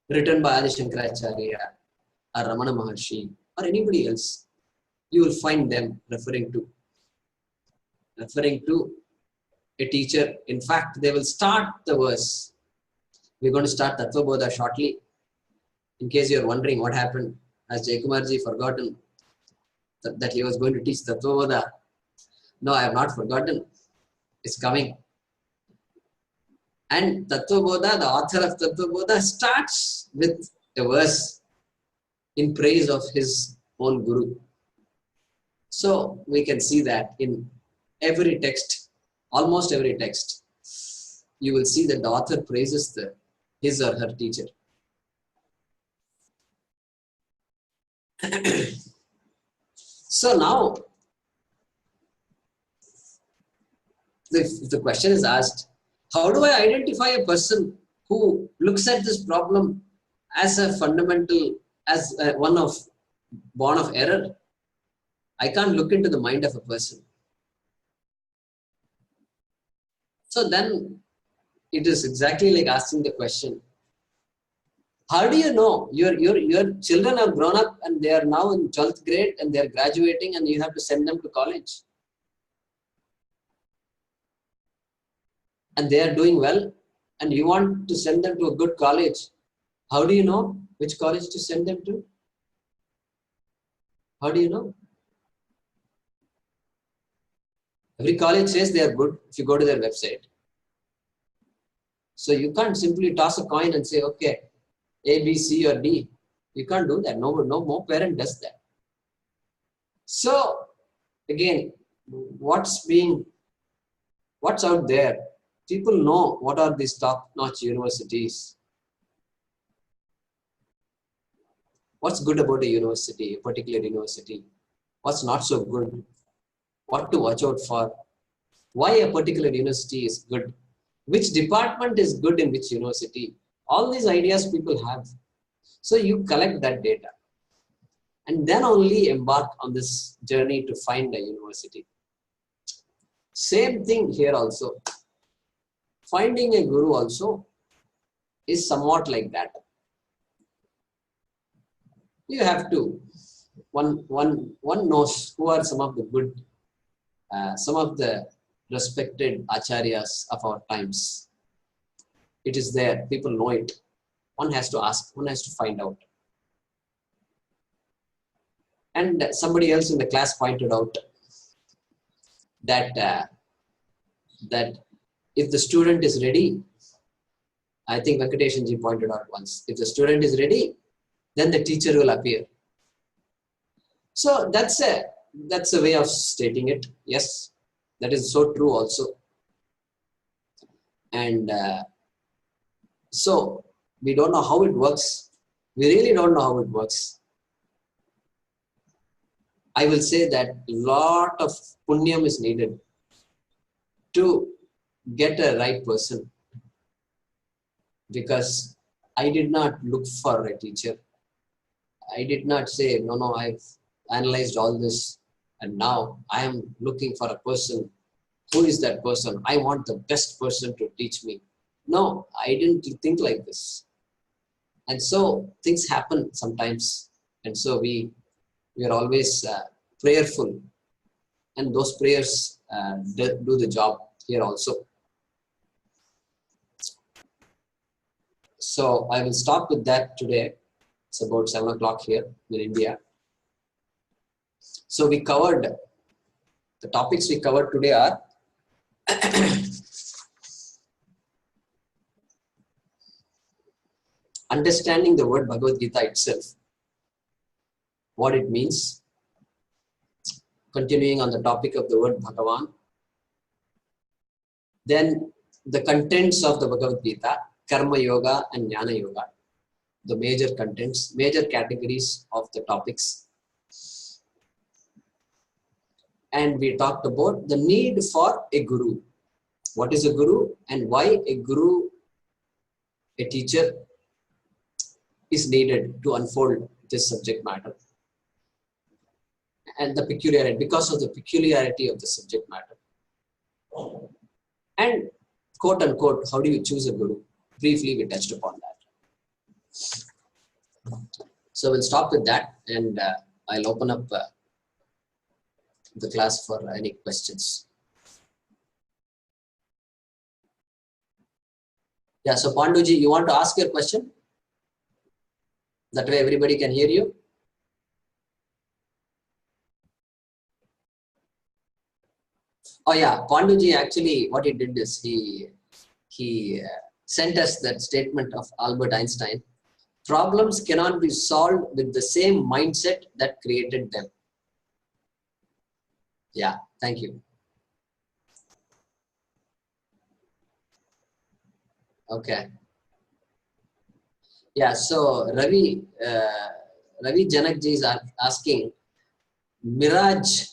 written by Adi Shankaracharya or Ramana Maharshi or anybody else, you will find them referring to a teacher. In fact, they will start the verse. We're going to start Tattvabodha shortly. In case you're wondering what happened, has Jayakumar ji forgotten that he was going to teach Tattvabodha? No, I have not forgotten. It's coming. And Tattvabodha, the author of Tattvabodha, starts with a verse in praise of his own Guru. So we can see that in every text, almost every text, you will see that the author praises his or her teacher. So now, the question is asked, how do I identify a person who looks at this problem as a fundamental, as one of born of error? I can't look into the mind of a person. So then it is exactly like asking the question, how do you know your children have grown up and they are now in 12th grade and they are graduating and you have to send them to college? And they are doing well and you want to send them to a good college. How do you know which college to send them to? How do you know? Every college says they are good if you go to their website. So you can't simply toss a coin and say, okay, A, B, C or D. You can't do that. No more parent does that. So again, what's out there? People know what are these top-notch universities. What's good about a university, a particular university? What's not so good? What to watch out for? Why a particular university is good? Which department is good in which university? All these ideas people have. So you collect that data and then only embark on this journey to find a university. Same thing here also. Finding a guru also is somewhat like that. You have to, one knows who are some of the good, some of the respected acharyas of our times. It is there, people know it. One has to ask, one has to find out. And somebody else in the class pointed out that if the student is ready, I think Venkateshanji pointed out once, if the student is ready, then the teacher will appear. So that's a way of stating it. Yes, that is so true also. And so we don't know how it works. We really don't know how it works. I will say that a lot of punyam is needed to get a right person, because I did not look for a teacher. I did not say, no, I've analyzed all this. And now I am looking for a person. Who is that person? I want the best person to teach me. No, I didn't think like this. And so things happen sometimes. And so we are always prayerful. And those prayers do the job here also. So I will stop with that today. It's about 7 o'clock here in India. So we covered, the topics we covered today are understanding the word Bhagavad Gita itself, what it means, continuing on the topic of the word Bhagavan, then the contents of the Bhagavad Gita, Karma Yoga and Jnana Yoga, the major contents, major categories of the topics. And we talked about the need for a guru. What is a guru and why a guru, a teacher, is needed to unfold this subject matter. And the peculiarity, because of the peculiarity of the subject matter. And quote unquote, how do you choose a guru? Briefly, we touched upon that. So we'll stop with that, and I'll open up the class for any questions. Yeah, so Panduji, you want to ask your question? That way everybody can hear you. Oh yeah, Panduji actually, what he did is he sent us that statement of Albert Einstein. Problems cannot be solved with the same mindset that created them. Yeah, thank you. Okay. Yeah, so Ravi Janakji is asking, Mirage,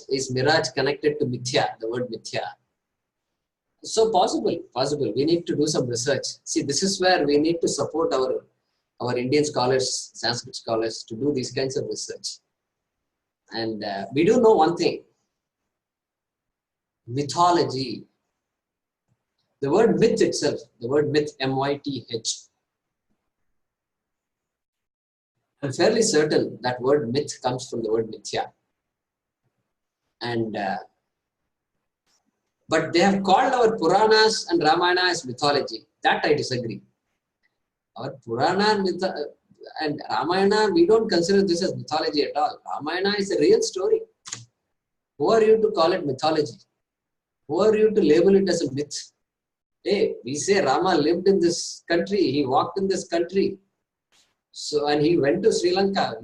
is Mirage connected to Mithya, the word Mithya? So possible. We need to do some research. See, this is where we need to support our Indian scholars, Sanskrit scholars, to do these kinds of research. And we do know one thing. Mythology. The word myth itself, the word myth, M-Y-T-H. I'm fairly certain that word myth comes from the word Mithya. And but they have called our Puranas and Ramayana as mythology. That I disagree. Our Purana and Ramayana, we don't consider this as mythology at all. Ramayana is a real story. Who are you to call it mythology? Who are you to label it as a myth? Hey, we say Rama lived in this country. He walked in this country. So, and he went to Sri Lanka.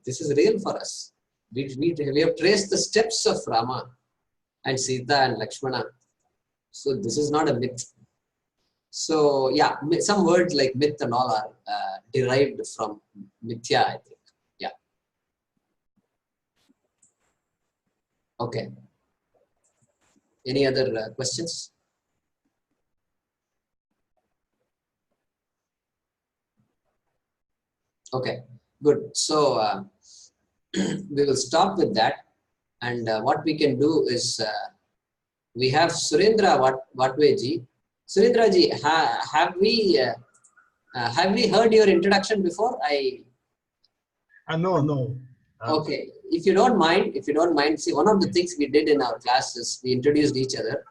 This is real for us. We have traced the steps of Rama and Sita and Lakshmana. So this is not a myth. So yeah, some words like myth and all are derived from Mithya, I think. Yeah. Okay. Any other questions? Okay, good. So we will stop with that. And what we can do is, we have Surendra Vatveji. Surendra ji, have we heard your introduction before? No. Okay, if you don't mind, see, one of the things we did in our class is we introduced each other.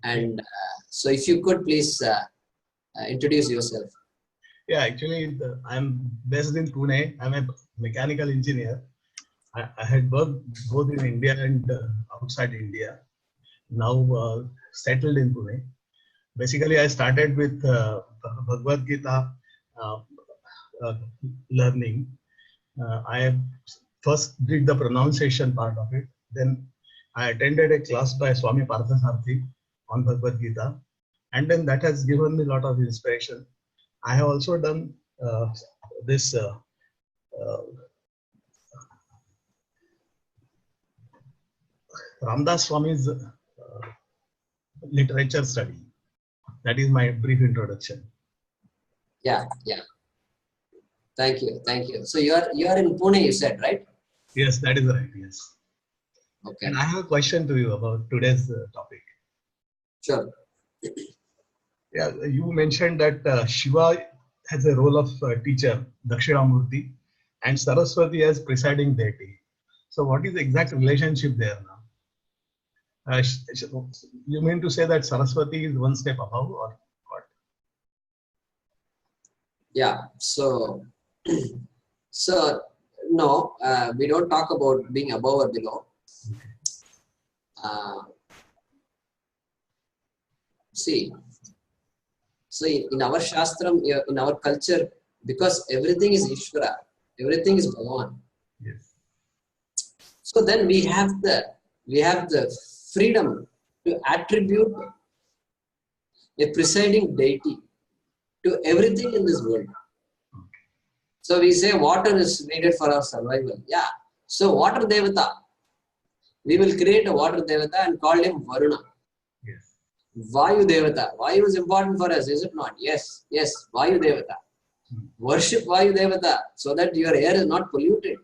And so if you could please introduce yourself. Yeah, actually, I'm based in Pune. I'm a mechanical engineer. I had worked both in India and outside India. Now settled in Pune. Basically, I started with Bhagavad Gita learning. I first did the pronunciation part of it. Then I attended a class by Swami Parthasarthi on Bhagavad Gita. And then that has given me a lot of inspiration. I have also done this Ramdas Swami's literature study. That is my brief introduction. Yeah. Thank you. So you are in Pune, you said, right? Yes, that is right. Yes. Okay. And I have a question to you about today's topic. Sure. Yeah, you mentioned that Shiva has a role of teacher, Dakshinamurti, and Saraswati as presiding deity. So, what is the exact relationship there now? You mean to say that Saraswati is one step above, or what? Yeah. So, so no, we don't talk about being above or below. Uh, see, so in our Shastram, in our culture, because everything is Ishvara, everything is Bhagavan. Yes. So then we have the freedom to attribute a presiding deity to everything in this world. So we say water is needed for our survival. Yeah. So water devata, we will create a water devata and call him Varuna. Yes. Vayu devata. Vayu is important for us, is it not? Yes. Yes. Vayu devata. Worship Vayu devata so that your air is not polluted.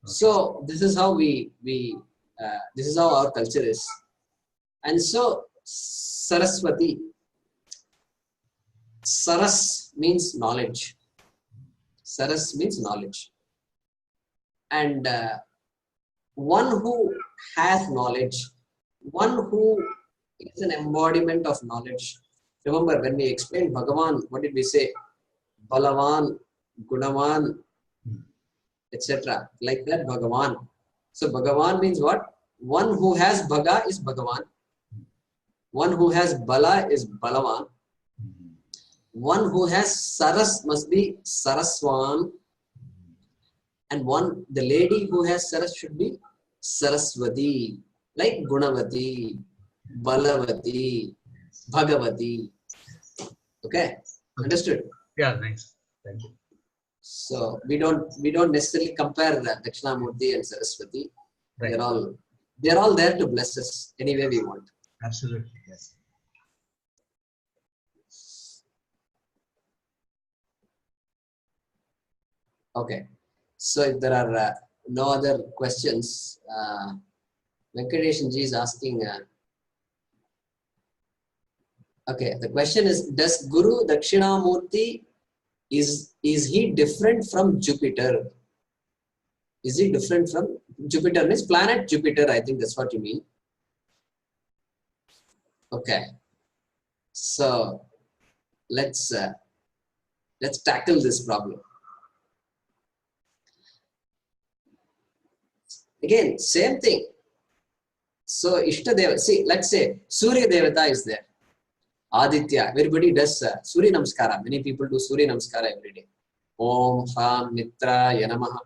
So this is how this is how our culture is. And so Saraswati, Saras means knowledge. Saras means knowledge. And one who has knowledge, one who is an embodiment of knowledge. Remember when we explained Bhagavan, what did we say? Balavan, Gunavan, etc. Like that, Bhagavan. So Bhagavan means what? One who has Bhaga is Bhagavan. One who has Bala is Balavan. One who has Saras must be Saraswan. And the lady who has Saras should be Saraswati. Like Gunavati, Balavati, Bhagavati. Okay? Understood? Yeah, nice. Thank you. So we don't necessarily compare Dakshinamurti and Saraswati. Right. They're all there to bless us any way we want. Absolutely, yes. Okay. So if there are no other questions, Venkadeshan ji is asking. Okay, the question is: does Guru Dakshinamurti is he different from Jupiter? Is he different from Jupiter? Means planet Jupiter. I think that's what you mean. Okay. So let's tackle this problem. Again, same thing. So Ishtadeva, see, let's say Surya Devata is there. Aditya, everybody does Surya Namaskara. Many people do Surya Namaskara every day. Om Ham Mitraya Namaha.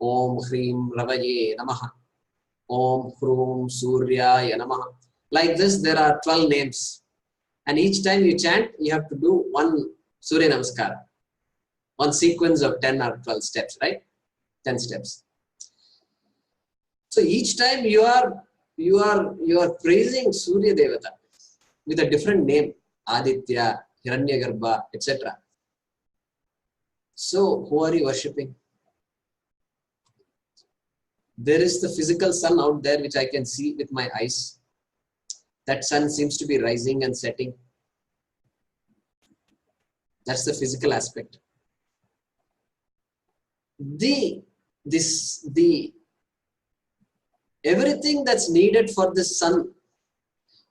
Om Hrim Ravaye Namaha. Om Hrum Suryaya Namaha. Like this, there are 12 names. And each time you chant, you have to do one Surya Namaskara. One sequence of 10 or 12 steps, right? 10 steps. So each time you are praising Surya Devata with a different name, Aditya, Hiranyagarbha, etc. So who are you worshipping? There is the physical sun out there which I can see with my eyes. That sun seems to be rising and setting. That's the physical aspect. Everything that's needed for this sun,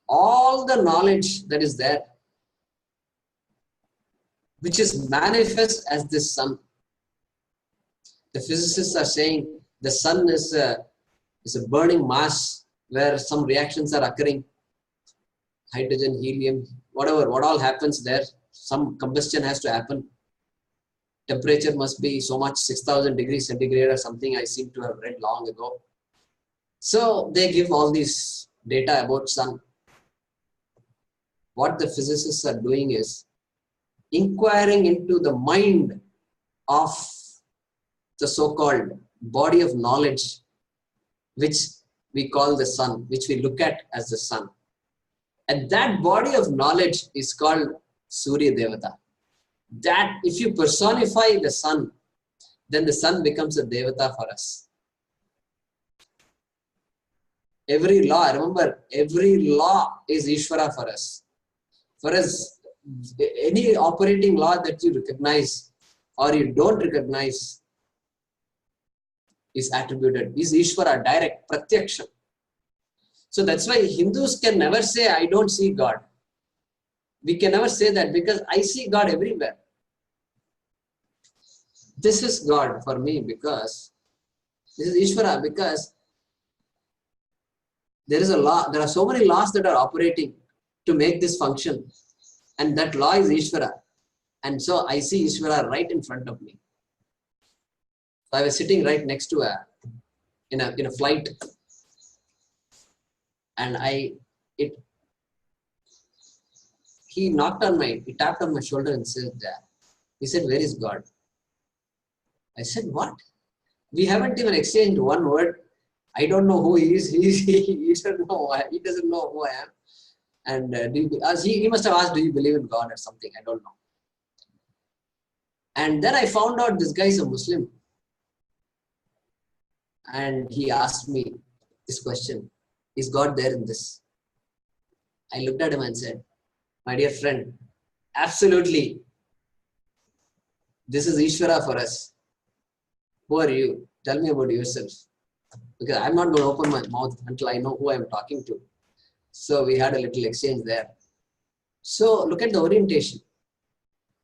all the knowledge that is there, which is manifest as this sun. The physicists are saying the sun is a burning mass where some reactions are occurring. Hydrogen, helium, whatever, what all happens there, some combustion has to happen. Temperature must be so much, 6,000 degrees centigrade or something, I seem to have read long ago. So they give all these data about sun. What the physicists are doing is inquiring into the mind of the so-called body of knowledge, which we call the sun, which we look at as the sun. And that body of knowledge is called Surya Devata. That if you personify the sun, then the sun becomes a Devata for us. Every law, remember, every law is Ishvara for us. For us, any operating law that you recognize or you don't recognize is attributed, is Ishvara, direct, pratyaksha. So that's why Hindus can never say, I don't see God. We can never say that because I see God everywhere. This is God for me because this is Ishvara, because there is a law, there are so many laws that are operating to make this function, and that law is Ishvara. And so I see Ishvara right in front of me. So I was sitting right next to in a flight, and he tapped on my shoulder and said, he said, where is God? I said, what? We haven't even exchanged one word. I don't know who he is. He doesn't know who I am. And he must have asked, do you believe in God or something? I don't know. And then I found out this guy is a Muslim. And he asked me this question, is God there in this? I looked at him and said, my dear friend, absolutely. This is Ishvara for us. Who are you? Tell me about yourself. Because I'm not going to open my mouth until I know who I'm talking to. So we had a little exchange there. So look at the orientation.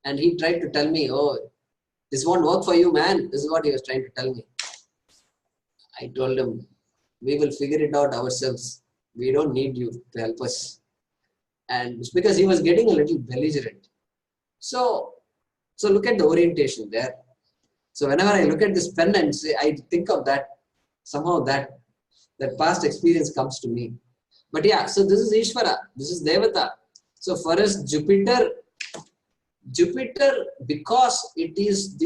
And he tried to tell me, oh, this won't work for you, man. This is what he was trying to tell me. I told him, we will figure it out ourselves. We don't need you to help us. And it's because he was getting a little belligerent. So look at the orientation there. So whenever I look at this pen and say, I think of that, somehow that past experience comes to me. But yeah, so this is Ishvara, this is Devata. So for us, Jupiter, because it is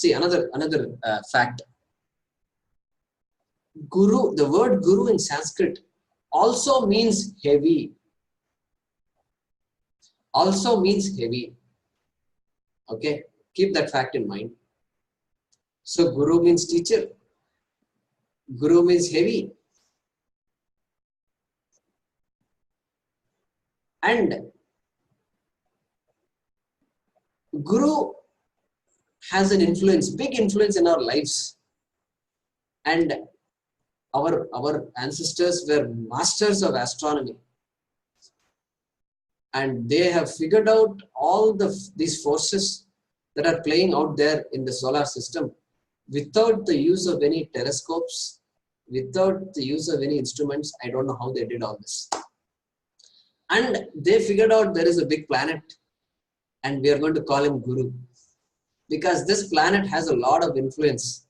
another fact. Guru, the word Guru in Sanskrit also means heavy. Also means heavy. Okay, keep that fact in mind. So Guru means teacher. Guru means heavy. And Guru has an influence, big influence in our lives. And our ancestors were masters of astronomy. And they have figured out all these forces that are playing out there in the solar system without the use of any telescopes, without the use of any instruments. I don't know how they did all this. And they figured out there is a big planet and we are going to call him Guru, because this planet has a lot of influence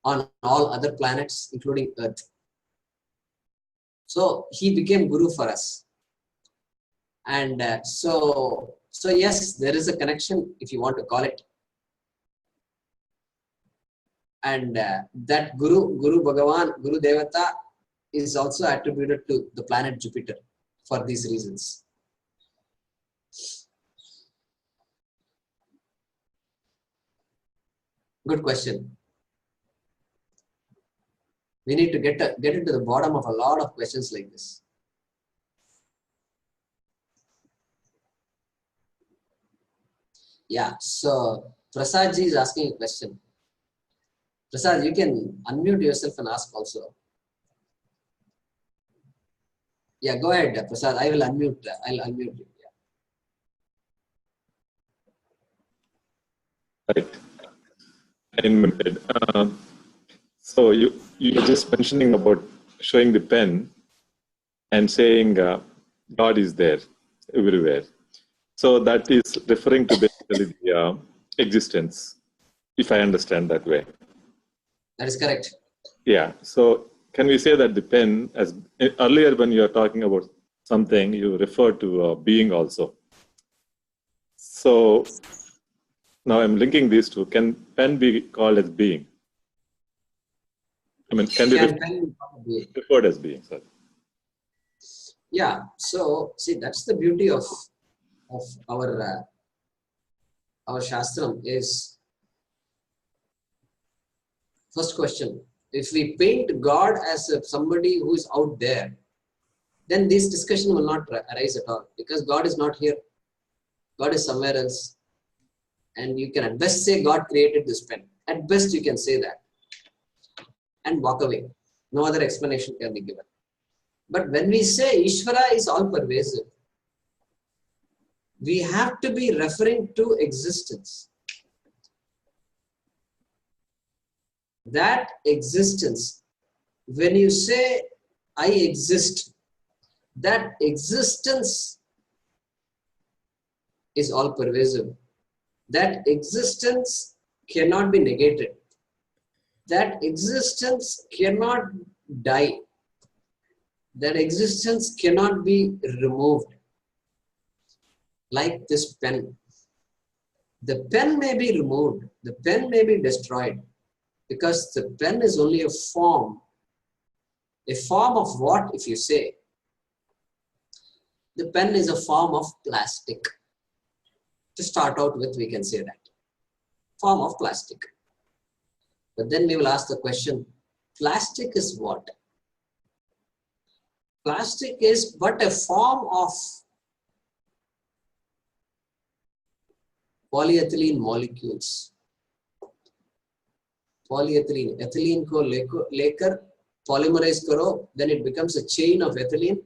on all other planets, including Earth. So he became Guru for us. And so yes, there is a connection, if you want to call it. And that Guru Bhagavan, Guru Devata is also attributed to the planet Jupiter for these reasons. Good question. We need to get into the bottom of a lot of questions like this. Yeah, so Prasad ji is asking a question. Prasad, you can unmute yourself and ask also. Yeah, go ahead, Prasad. I will unmute. I'll unmute you. Yeah. Right. I'm muted. So you were just mentioning about showing the pen and saying God is there everywhere. So that is referring to basically the existence, if I understand that way. That is correct. Yeah. So can we say that the pen, as earlier when you are talking about something, you refer to being also. So now I'm linking these two. Can pen be called as being? I mean, can be referred as being? Sorry. Yeah. So see, that's the beauty of our Shastram is, first question if we paint God as somebody who is out there, then this discussion will not arise at all, because God is not here. God is somewhere else. And you can at best say God created this pen. At best you can say that and walk away. No other explanation can be given. But when we say Ishvara is all pervasive, we have to be referring to existence. That existence, when you say I exist, that existence is all pervasive. That existence cannot be negated. That existence cannot die. That existence cannot be removed. Like this pen. The pen may be removed. The pen may be destroyed. Because the pen is only a form. A form of what, if you say? The pen is a form of plastic. To start out with, we can say that. Form of plastic. But then we will ask the question, plastic is what? Plastic is but a form of polyethylene molecules. Polyethylene. Ethylene ko lekar polymerize karo, then it becomes a chain of ethylene,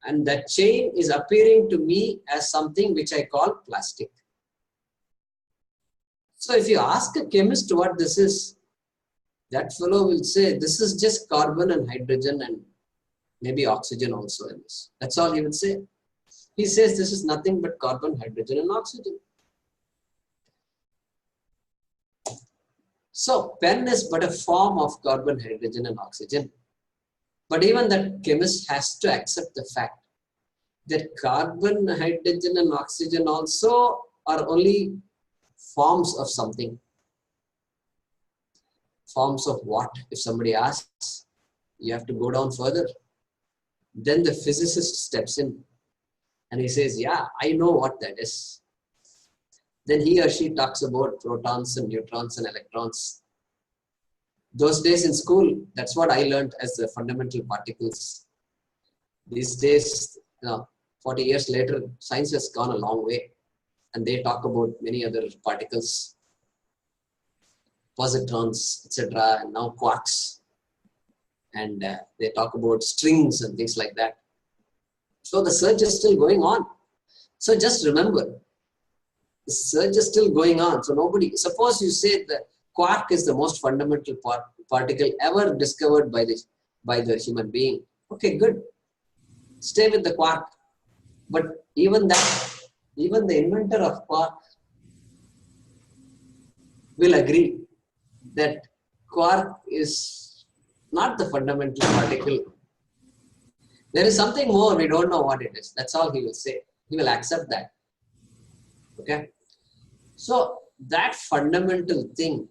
and that chain is appearing to me as something which I call plastic. So if you ask a chemist what this is, that fellow will say this is just carbon and hydrogen and maybe oxygen also in this. That's all he will say. He says this is nothing but carbon, hydrogen and oxygen. So pen is but a form of carbon, hydrogen and oxygen. But even that chemist has to accept the fact that carbon, hydrogen and oxygen also are only forms of something. Forms of what? If somebody asks, you have to go down further. Then the physicist steps in and he says, yeah, I know what that is. Then he or she talks about protons and neutrons and electrons. Those days in school, that's what I learned as the fundamental particles. These days, 40 years later, science has gone a long way. And they talk about many other particles, positrons, etc., and now quarks. And they talk about strings and things like that. So the search is still going on. So just remember, the search is still going on. So nobody, suppose you say that quark is the most fundamental particle ever discovered by the human being. Okay, good. Stay with the quark. But even the inventor of quark will agree that quark is not the fundamental particle. There is something more, we don't know what it is. That's all he will say. He will accept that. Okay? So that fundamental thing,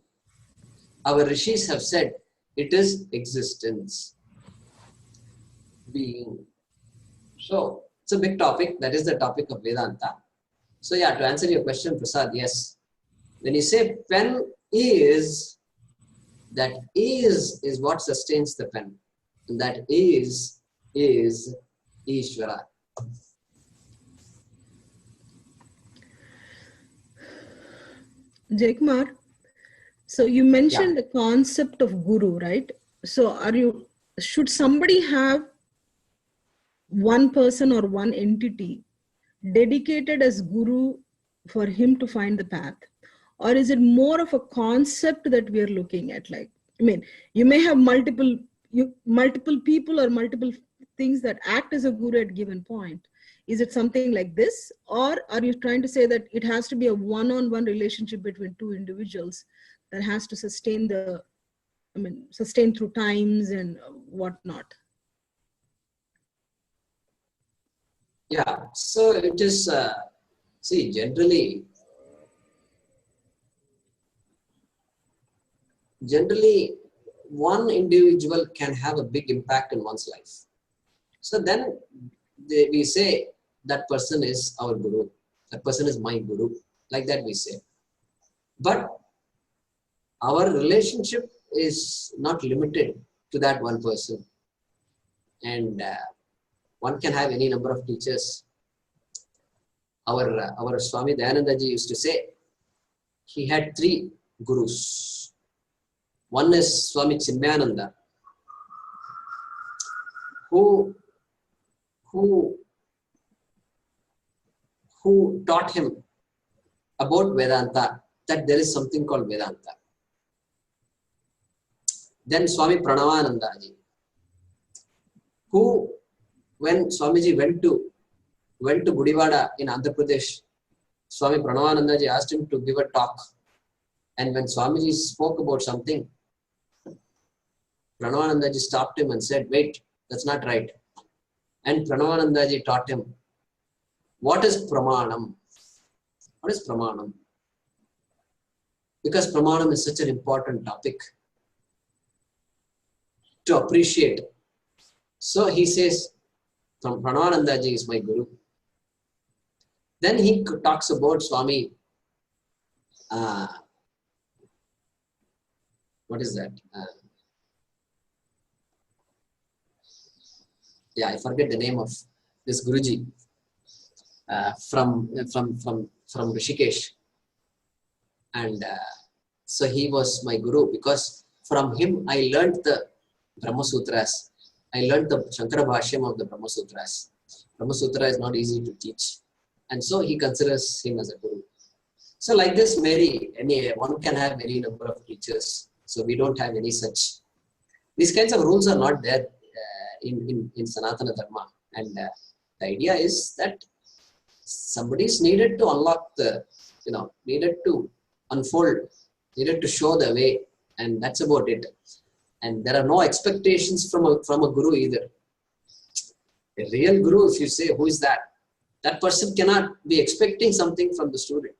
our rishis have said, it is existence, being. So it's a big topic. That is the topic of Vedanta. So yeah, to answer your question, Prasad, yes. When you say pen is, that is what sustains the pen. And that is Ishvara. Jayakumar, so you mentioned the concept of guru, right? So should somebody have one person or one entity dedicated as guru for him to find the path? Or is it more of a concept that we are looking at? Like, I mean, you may have multiple people or multiple things that act as a guru at a given point. Is it something like this? Or are you trying to say that it has to be a one-on-one relationship between two individuals that has to sustain through times and whatnot? Yeah, so it is, see, generally, one individual can have a big impact in one's life. So then we say that person is our guru. That person is my guru. Like that we say. But our relationship is not limited to that one person. And one can have any number of teachers. Our Swami Dayananda ji used to say, he had 3 gurus. One is Swami Chinmayananda, who taught him about Vedanta, that there is something called Vedanta. Then Swami Pranavananda ji, who, when Swamiji went to Gudivada in Andhra Pradesh, Swami Pranavananda ji asked him to give a talk. And when Swamiji spoke about something, Pranavananda ji stopped him and said, wait, that's not right. And Pranavananda ji taught him, what is pramanam? What is pramanam? Because pramanam is such an important topic to appreciate. So he says, Pranavananda ji is my guru. Then he talks about Swami, what is that? I forget the name of this Guruji from Rishikesh. And so he was my guru, because from him I learned the Brahma Sutras. I learned the Shankara Bhashyam of the Brahma Sutras. Brahma Sutra is not easy to teach. And so he considers him as a guru. So like this, one can have any number of teachers. So we don't have any such. These kinds of rules are not there in Sanatana Dharma. And the idea is that somebody is needed to unlock needed to unfold, needed to show the way. And that's about it. And there are no expectations from a guru either. A real guru, if you say, who is that? That person cannot be expecting something from the student.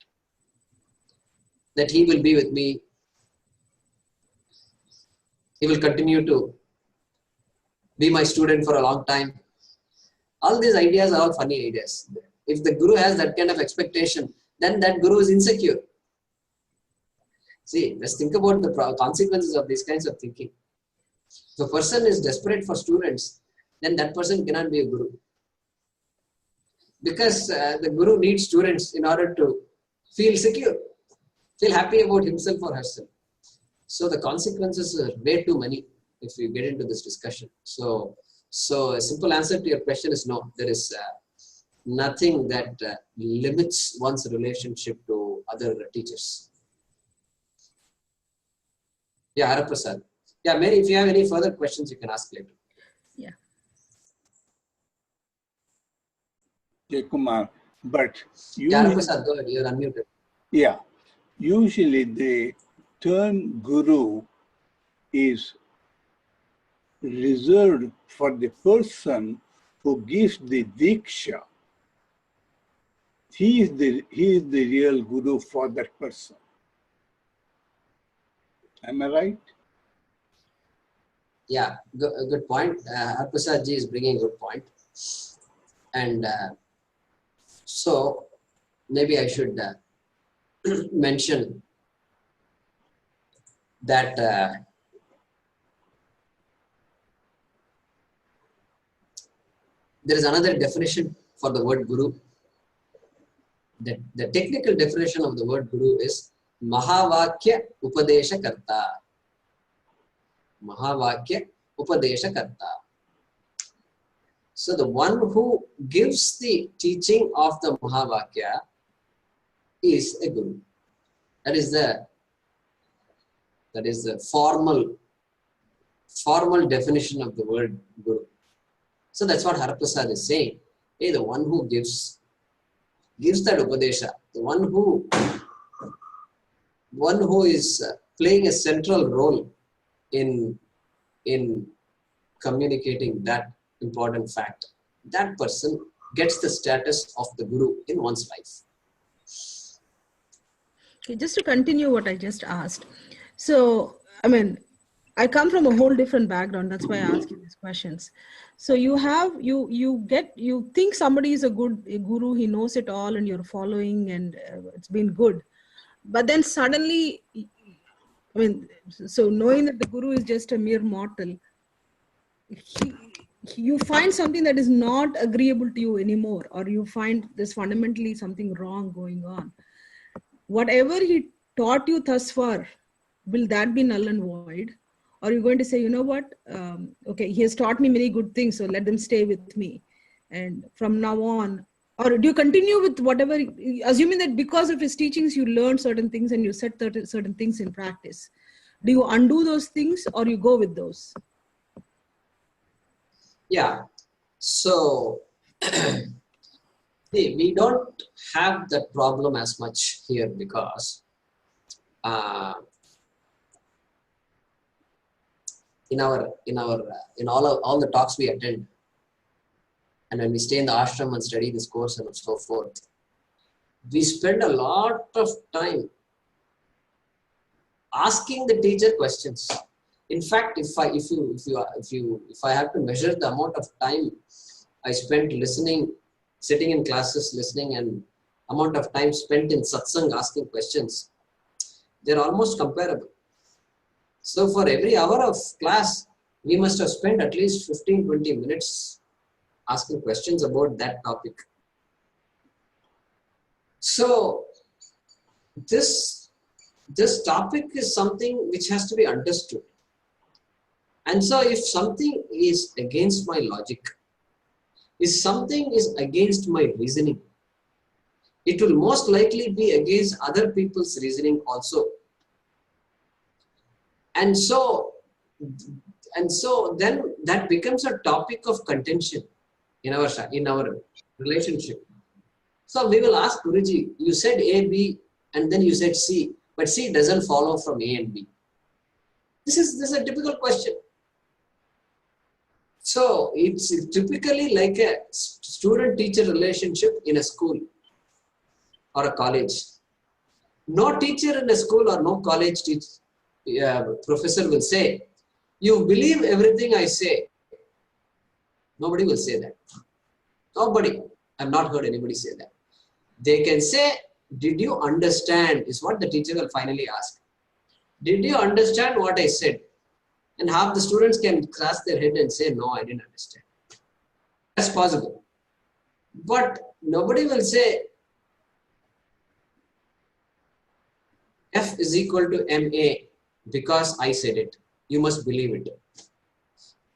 That he will be with me. He will continue to be my student for a long time. All these ideas are all funny ideas. If the guru has that kind of expectation, then that guru is insecure. See, let's think about the consequences of these kinds of thinking. If a person is desperate for students, then that person cannot be a guru. Because the guru needs students in order to feel secure, feel happy about himself or herself. So the consequences are way too many if we get into this discussion. So a simple answer to your question is no. There is nothing that limits one's relationship to other teachers. Yeah, Haraprasad. Yeah, Mary, if you have any further questions, you can ask later. Yeah. Jayakumar, but Haraprasad, go ahead. You're unmuted. Yeah. Usually the term guru is reserved for the person who gives the diksha. He is the real guru for that person. Am I right? Yeah, good point. Haraprasad ji is bringing a good point. And so maybe I should mention that there is another definition for the word guru. The technical definition of the word guru is Mahavakya Upadesha Karta. Mahavakya Upadesha Karta. So the one who gives the teaching of the Mahavakya is a guru. That is the formal definition of the word guru. So that's what Haraprasad is saying. Hey, the one who gives that Upadesha, the one who is playing a central role in communicating that important fact, that person gets the status of the guru in one's life. Okay, just to continue what I just asked. So, I mean, I come from a whole different background. That's why I ask you these questions. So you think somebody is a guru, he knows it all and you're following and it's been good. But then suddenly I mean, so knowing that the Guru is just a mere mortal, you find something that is not agreeable to you anymore, or you find there's fundamentally something wrong going on. Whatever he taught you thus far, will that be null and void? Or are you going to say, you know what, okay, he has taught me many good things, so let them stay with me. And from now on, or do you continue with whatever, assuming that because of his teachings, you learned certain things and you set certain things in practice. Do you undo those things or you go with those? Yeah. So we don't have that problem as much here because in all the talks we attend, and when we stay in the ashram and study this course and so forth, we spend a lot of time asking the teacher questions. In fact, if I have to measure the amount of time I spent listening, sitting in classes listening, and amount of time spent in satsang asking questions, they're almost comparable. So for every hour of class, we must have spent at least 15-20 minutes asking questions about that topic. So this topic is something which has to be understood. And so if something is against my logic, if something is against my reasoning, it will most likely be against other people's reasoning also. And so then that becomes a topic of contention in our relationship. So we will ask Guruji, you said A, B, and then you said C, but C doesn't follow from A and B. This is a typical question. So it's typically like a student-teacher relationship in a school or a college. No teacher in a school or no college professor will say, you believe everything I say. Nobody will say that. Nobody. I've not heard anybody say that. They can say, did you understand, is what the teacher will finally ask. Did you understand what I said? And half the students can scratch their head and say, no, I didn't understand. That's possible. But nobody will say, F is equal to MA because I said it. You must believe it.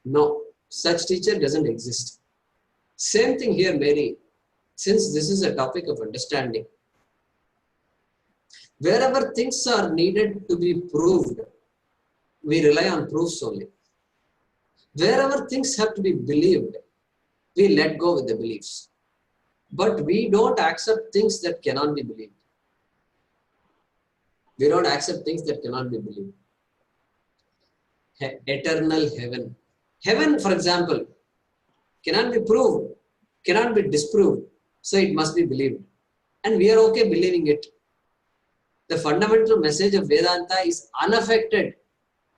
No, such teacher doesn't exist. Same thing here, Mary. Since this is a topic of understanding, wherever things are needed to be proved, we rely on proofs only. Wherever things have to be believed, we let go with the beliefs. But we don't accept things that cannot be believed. We don't accept things that cannot be believed. Eternal heaven. Heaven, for example, cannot be proved, cannot be disproved, so it must be believed. And we are okay believing it. The fundamental message of Vedanta is unaffected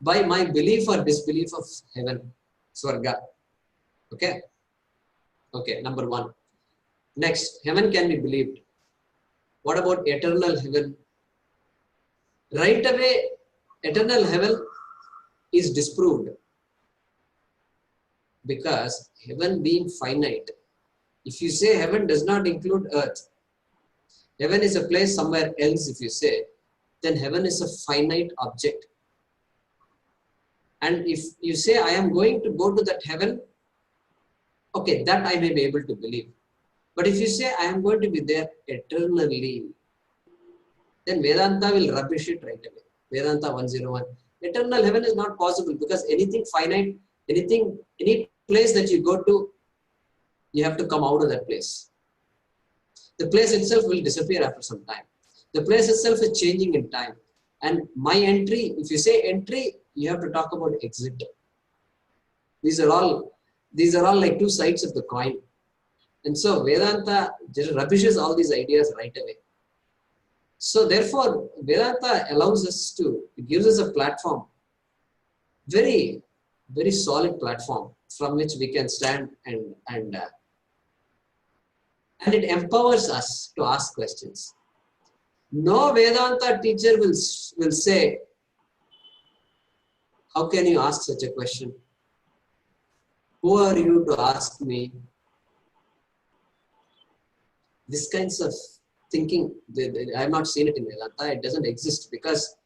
by my belief or disbelief of heaven, Swarga. Okay? Okay, number one. Next, heaven can be believed. What about eternal heaven? Right away, eternal heaven is disproved. Because heaven being finite, if you say heaven does not include earth, heaven is a place somewhere else, if you say, then heaven is a finite object. And if you say, I am going to go to that heaven, okay, that I may be able to believe. But if you say, I am going to be there eternally, then Vedanta will rubbish it right away. Vedanta 101. Eternal heaven is not possible because anything finite, any place that you go to, you have to come out of that place. The place itself will disappear after some time. The place itself is changing in time. And my entry, if you say entry, you have to talk about exit. These are all like two sides of the coin. And so Vedanta just rubbishes all these ideas right away. So therefore, Vedanta allows us to, it gives us a platform, very, very solid platform from which we can stand and it empowers us to ask questions. No Vedanta teacher will say, How can you ask such a question? Who are you to ask me? This kinds of thinking, I have not seen it in Vedanta. It doesn't exist, because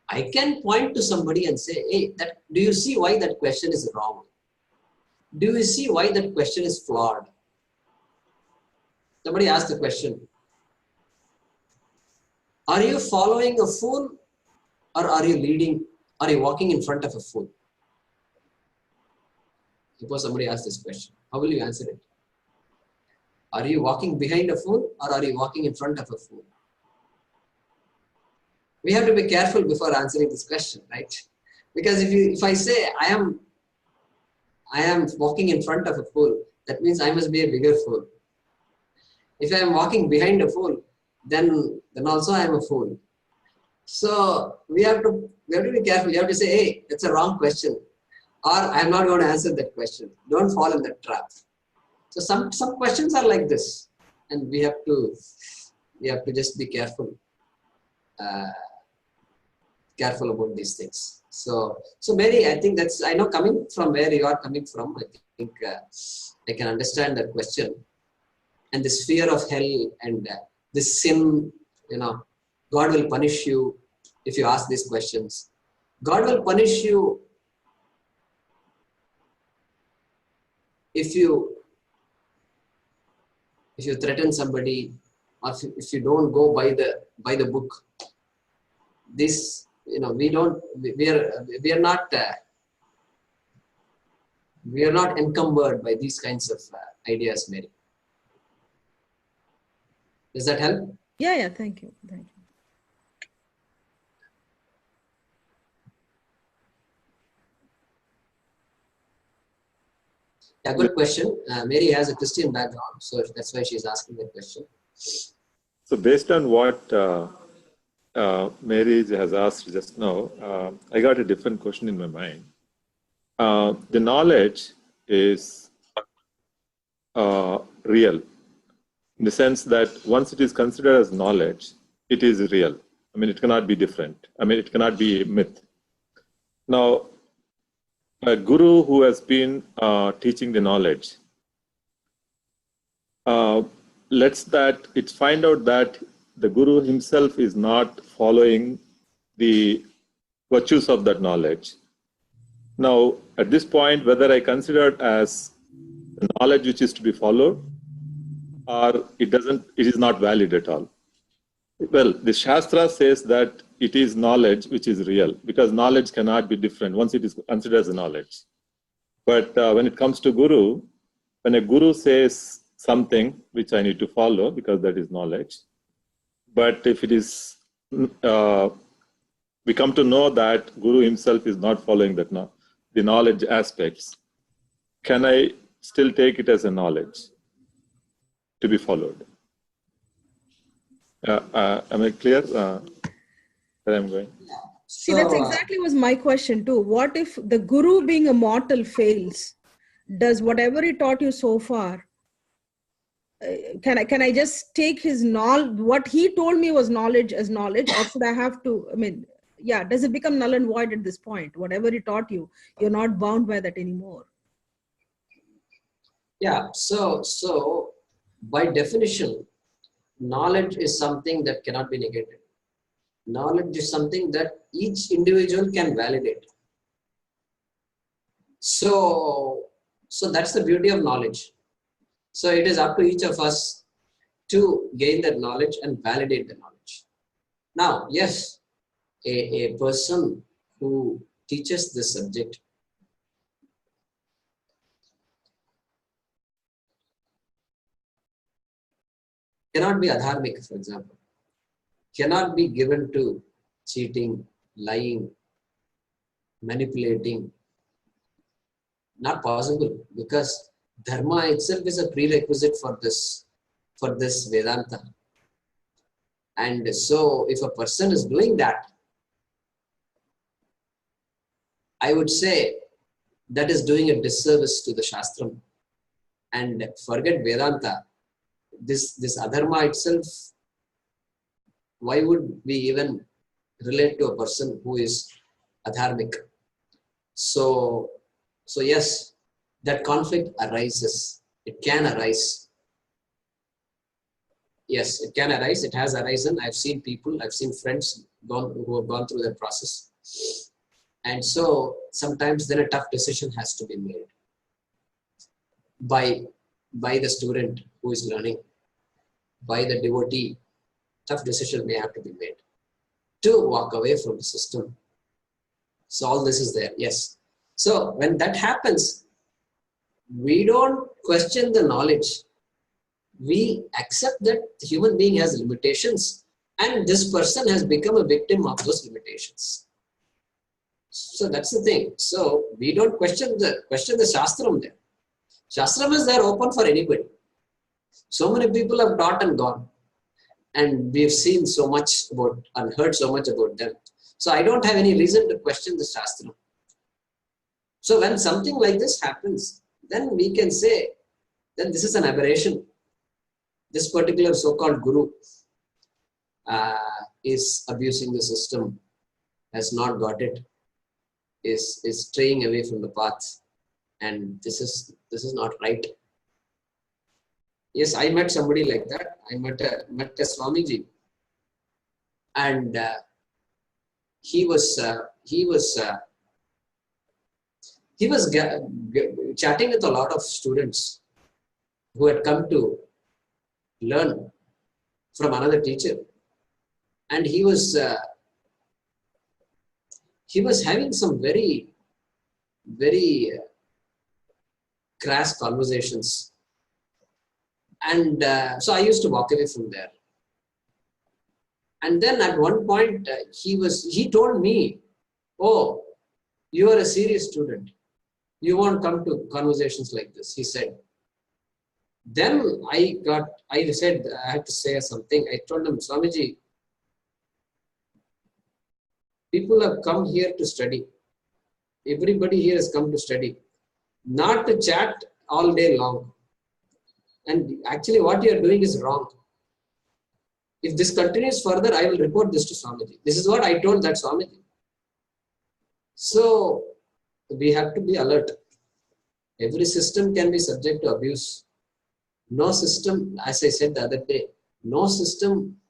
I can point to somebody and say, hey, do you see why that question is wrong? Do you see why that question is flawed? Somebody asked the question, are you following a fool, or are you walking in front of a fool? Suppose somebody asks this question, how will you answer it? Are you walking behind a fool, or are you walking in front of a fool? We have to be careful before answering this question, right? Because if I say I am walking in front of a fool, that means I must be a bigger fool. If I am walking behind a fool, then also I am a fool. So we have to be careful. You have to say, hey, that's a wrong question, or I am not going to answer that question. Don't fall in that trap. So some questions are like this, and we have to just be careful about these things. So Mary, I think I know, coming from where you are coming from, I think I can understand that question, and this fear of hell and this sin. God will punish you if you ask these questions. God will punish you if you threaten somebody, or if you don't go by the book. This, we are not encumbered by these kinds of ideas, Mary. Does that help? Yeah, thank you. Yeah, good question. Mary has a Christian background, so that's why she's asking that question. So based on what Mary has asked just now, I got a different question in my mind. The knowledge is real, in the sense that once it is considered as knowledge, it is real. I mean, it cannot be different. I mean, it cannot be a myth. Now, a guru who has been teaching the knowledge, it's find out that the guru himself is not following the virtues of that knowledge. Now, at this point, whether I consider it as the knowledge which is to be followed, or it is not valid at all. Well, the Shastra says that it is knowledge which is real, because knowledge cannot be different once it is considered as a knowledge. But when it comes to guru, when a guru says something which I need to follow, because that is knowledge, but if it is, we come to know that guru himself is not following that the knowledge aspects, can I still take it as a knowledge to be followed? Am I clear where I'm going? See, that's exactly was my question too. What if the guru, being a mortal, fails? Does whatever he taught you so far, can I just take his knowledge, what he told me was knowledge, as knowledge, or should I have to, does it become null and void at this point? Whatever he taught you, you're not bound by that anymore. Yeah, so by definition, knowledge is something that cannot be negated. Knowledge is something that each individual can validate. So that's the beauty of knowledge. So it is up to each of us to gain that knowledge and validate the knowledge. Now, yes, a person who teaches this subject cannot be adharmic, for example, cannot be given to cheating, lying, manipulating. Not possible, because dharma itself is a prerequisite for this Vedanta. And so if a person is doing that, I would say that is doing a disservice to the Shastram. And forget Vedanta. This adharma itself, why would we even relate to a person who is adharmic? So yes, that conflict arises. It can arise. Yes, it can arise. It has arisen. I've seen people, I've seen friends who have gone through that process. And so sometimes then a tough decision has to be made by the student who is learning, by the devotee. Tough decision may have to be made to walk away from the system. So all this is there, yes. So when that happens, we don't question the knowledge. We accept that the human being has limitations and this person has become a victim of those limitations. So that's the thing. So we don't question the Shastram there. Shastram is there open for anybody. So many people have taught and gone. And we've seen so much about and heard so much about them. So I don't have any reason to question the Shastram. So when something like this happens, then we can say, then this is an aberration. This particular so-called guru is abusing the system, has not got it, is straying away from the path, and this is not right. Yes, I met somebody like that. I met a Swamiji, and he was chatting with a lot of students who had come to learn from another teacher, and he was having some very crass conversations, and so I used to walk away from there. And then at one point he told me, "Oh, you are a serious student. You won't come to conversations like this," he said. Then I said, I had to say something. I told him, "Swamiji, people have come here to study. Everybody here has come to study, not to chat all day long. And actually what you are doing is wrong. If this continues further, I will report this to Swamiji." This is what I told that Swamiji. So we have to be alert. Every system can be subject to abuse. No system, as I said the other day, no system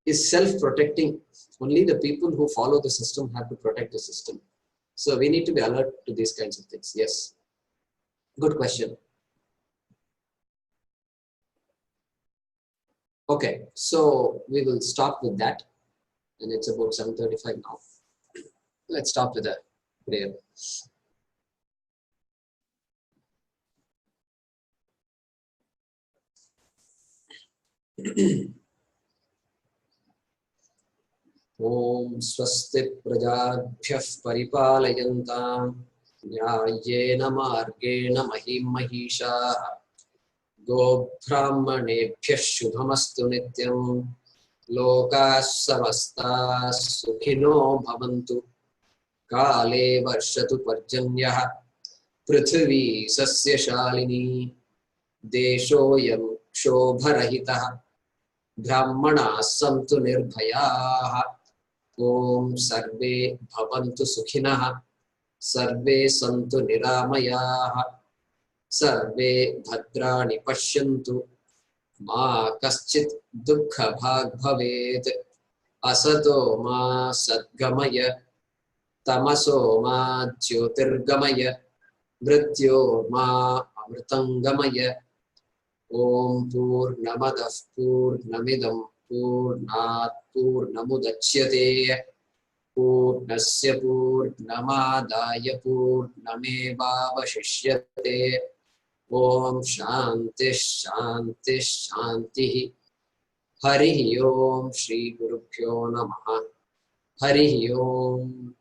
is self-protecting. Only the people who follow the system have to protect the system. So we need to be alert to these kinds of things. Yes. Good question. Okay, so we will stop with that. And it's about 7:35 now. Let's stop with a prayer. Om swasti prajabhyah paripalayantam nyayena margena mahim mahisha go brahmanebhyah shubhamastu nityam lokas samastas sukhino bhavantu kale varshatu parjanyah prithvi sasya shalini deshoyam shobharahitah brahmana santu nirbhayaah Om sarve bhavantu sukhinah sarve santu niramayah sarve bhadrani pashyantu ma kaschit dukkha bhag bhavet asato ma sadgamaya tamaso ma jyotirgamaya mrityo ma amritangamaya Om Purnamadah Purnamidam Purnat Purnamudachyate Purnasya Purnamadaya Purnamevavashishyate Om Shanti Shanti Shanti Harihi Om Shri Gurubhyo Namaha Harihi Om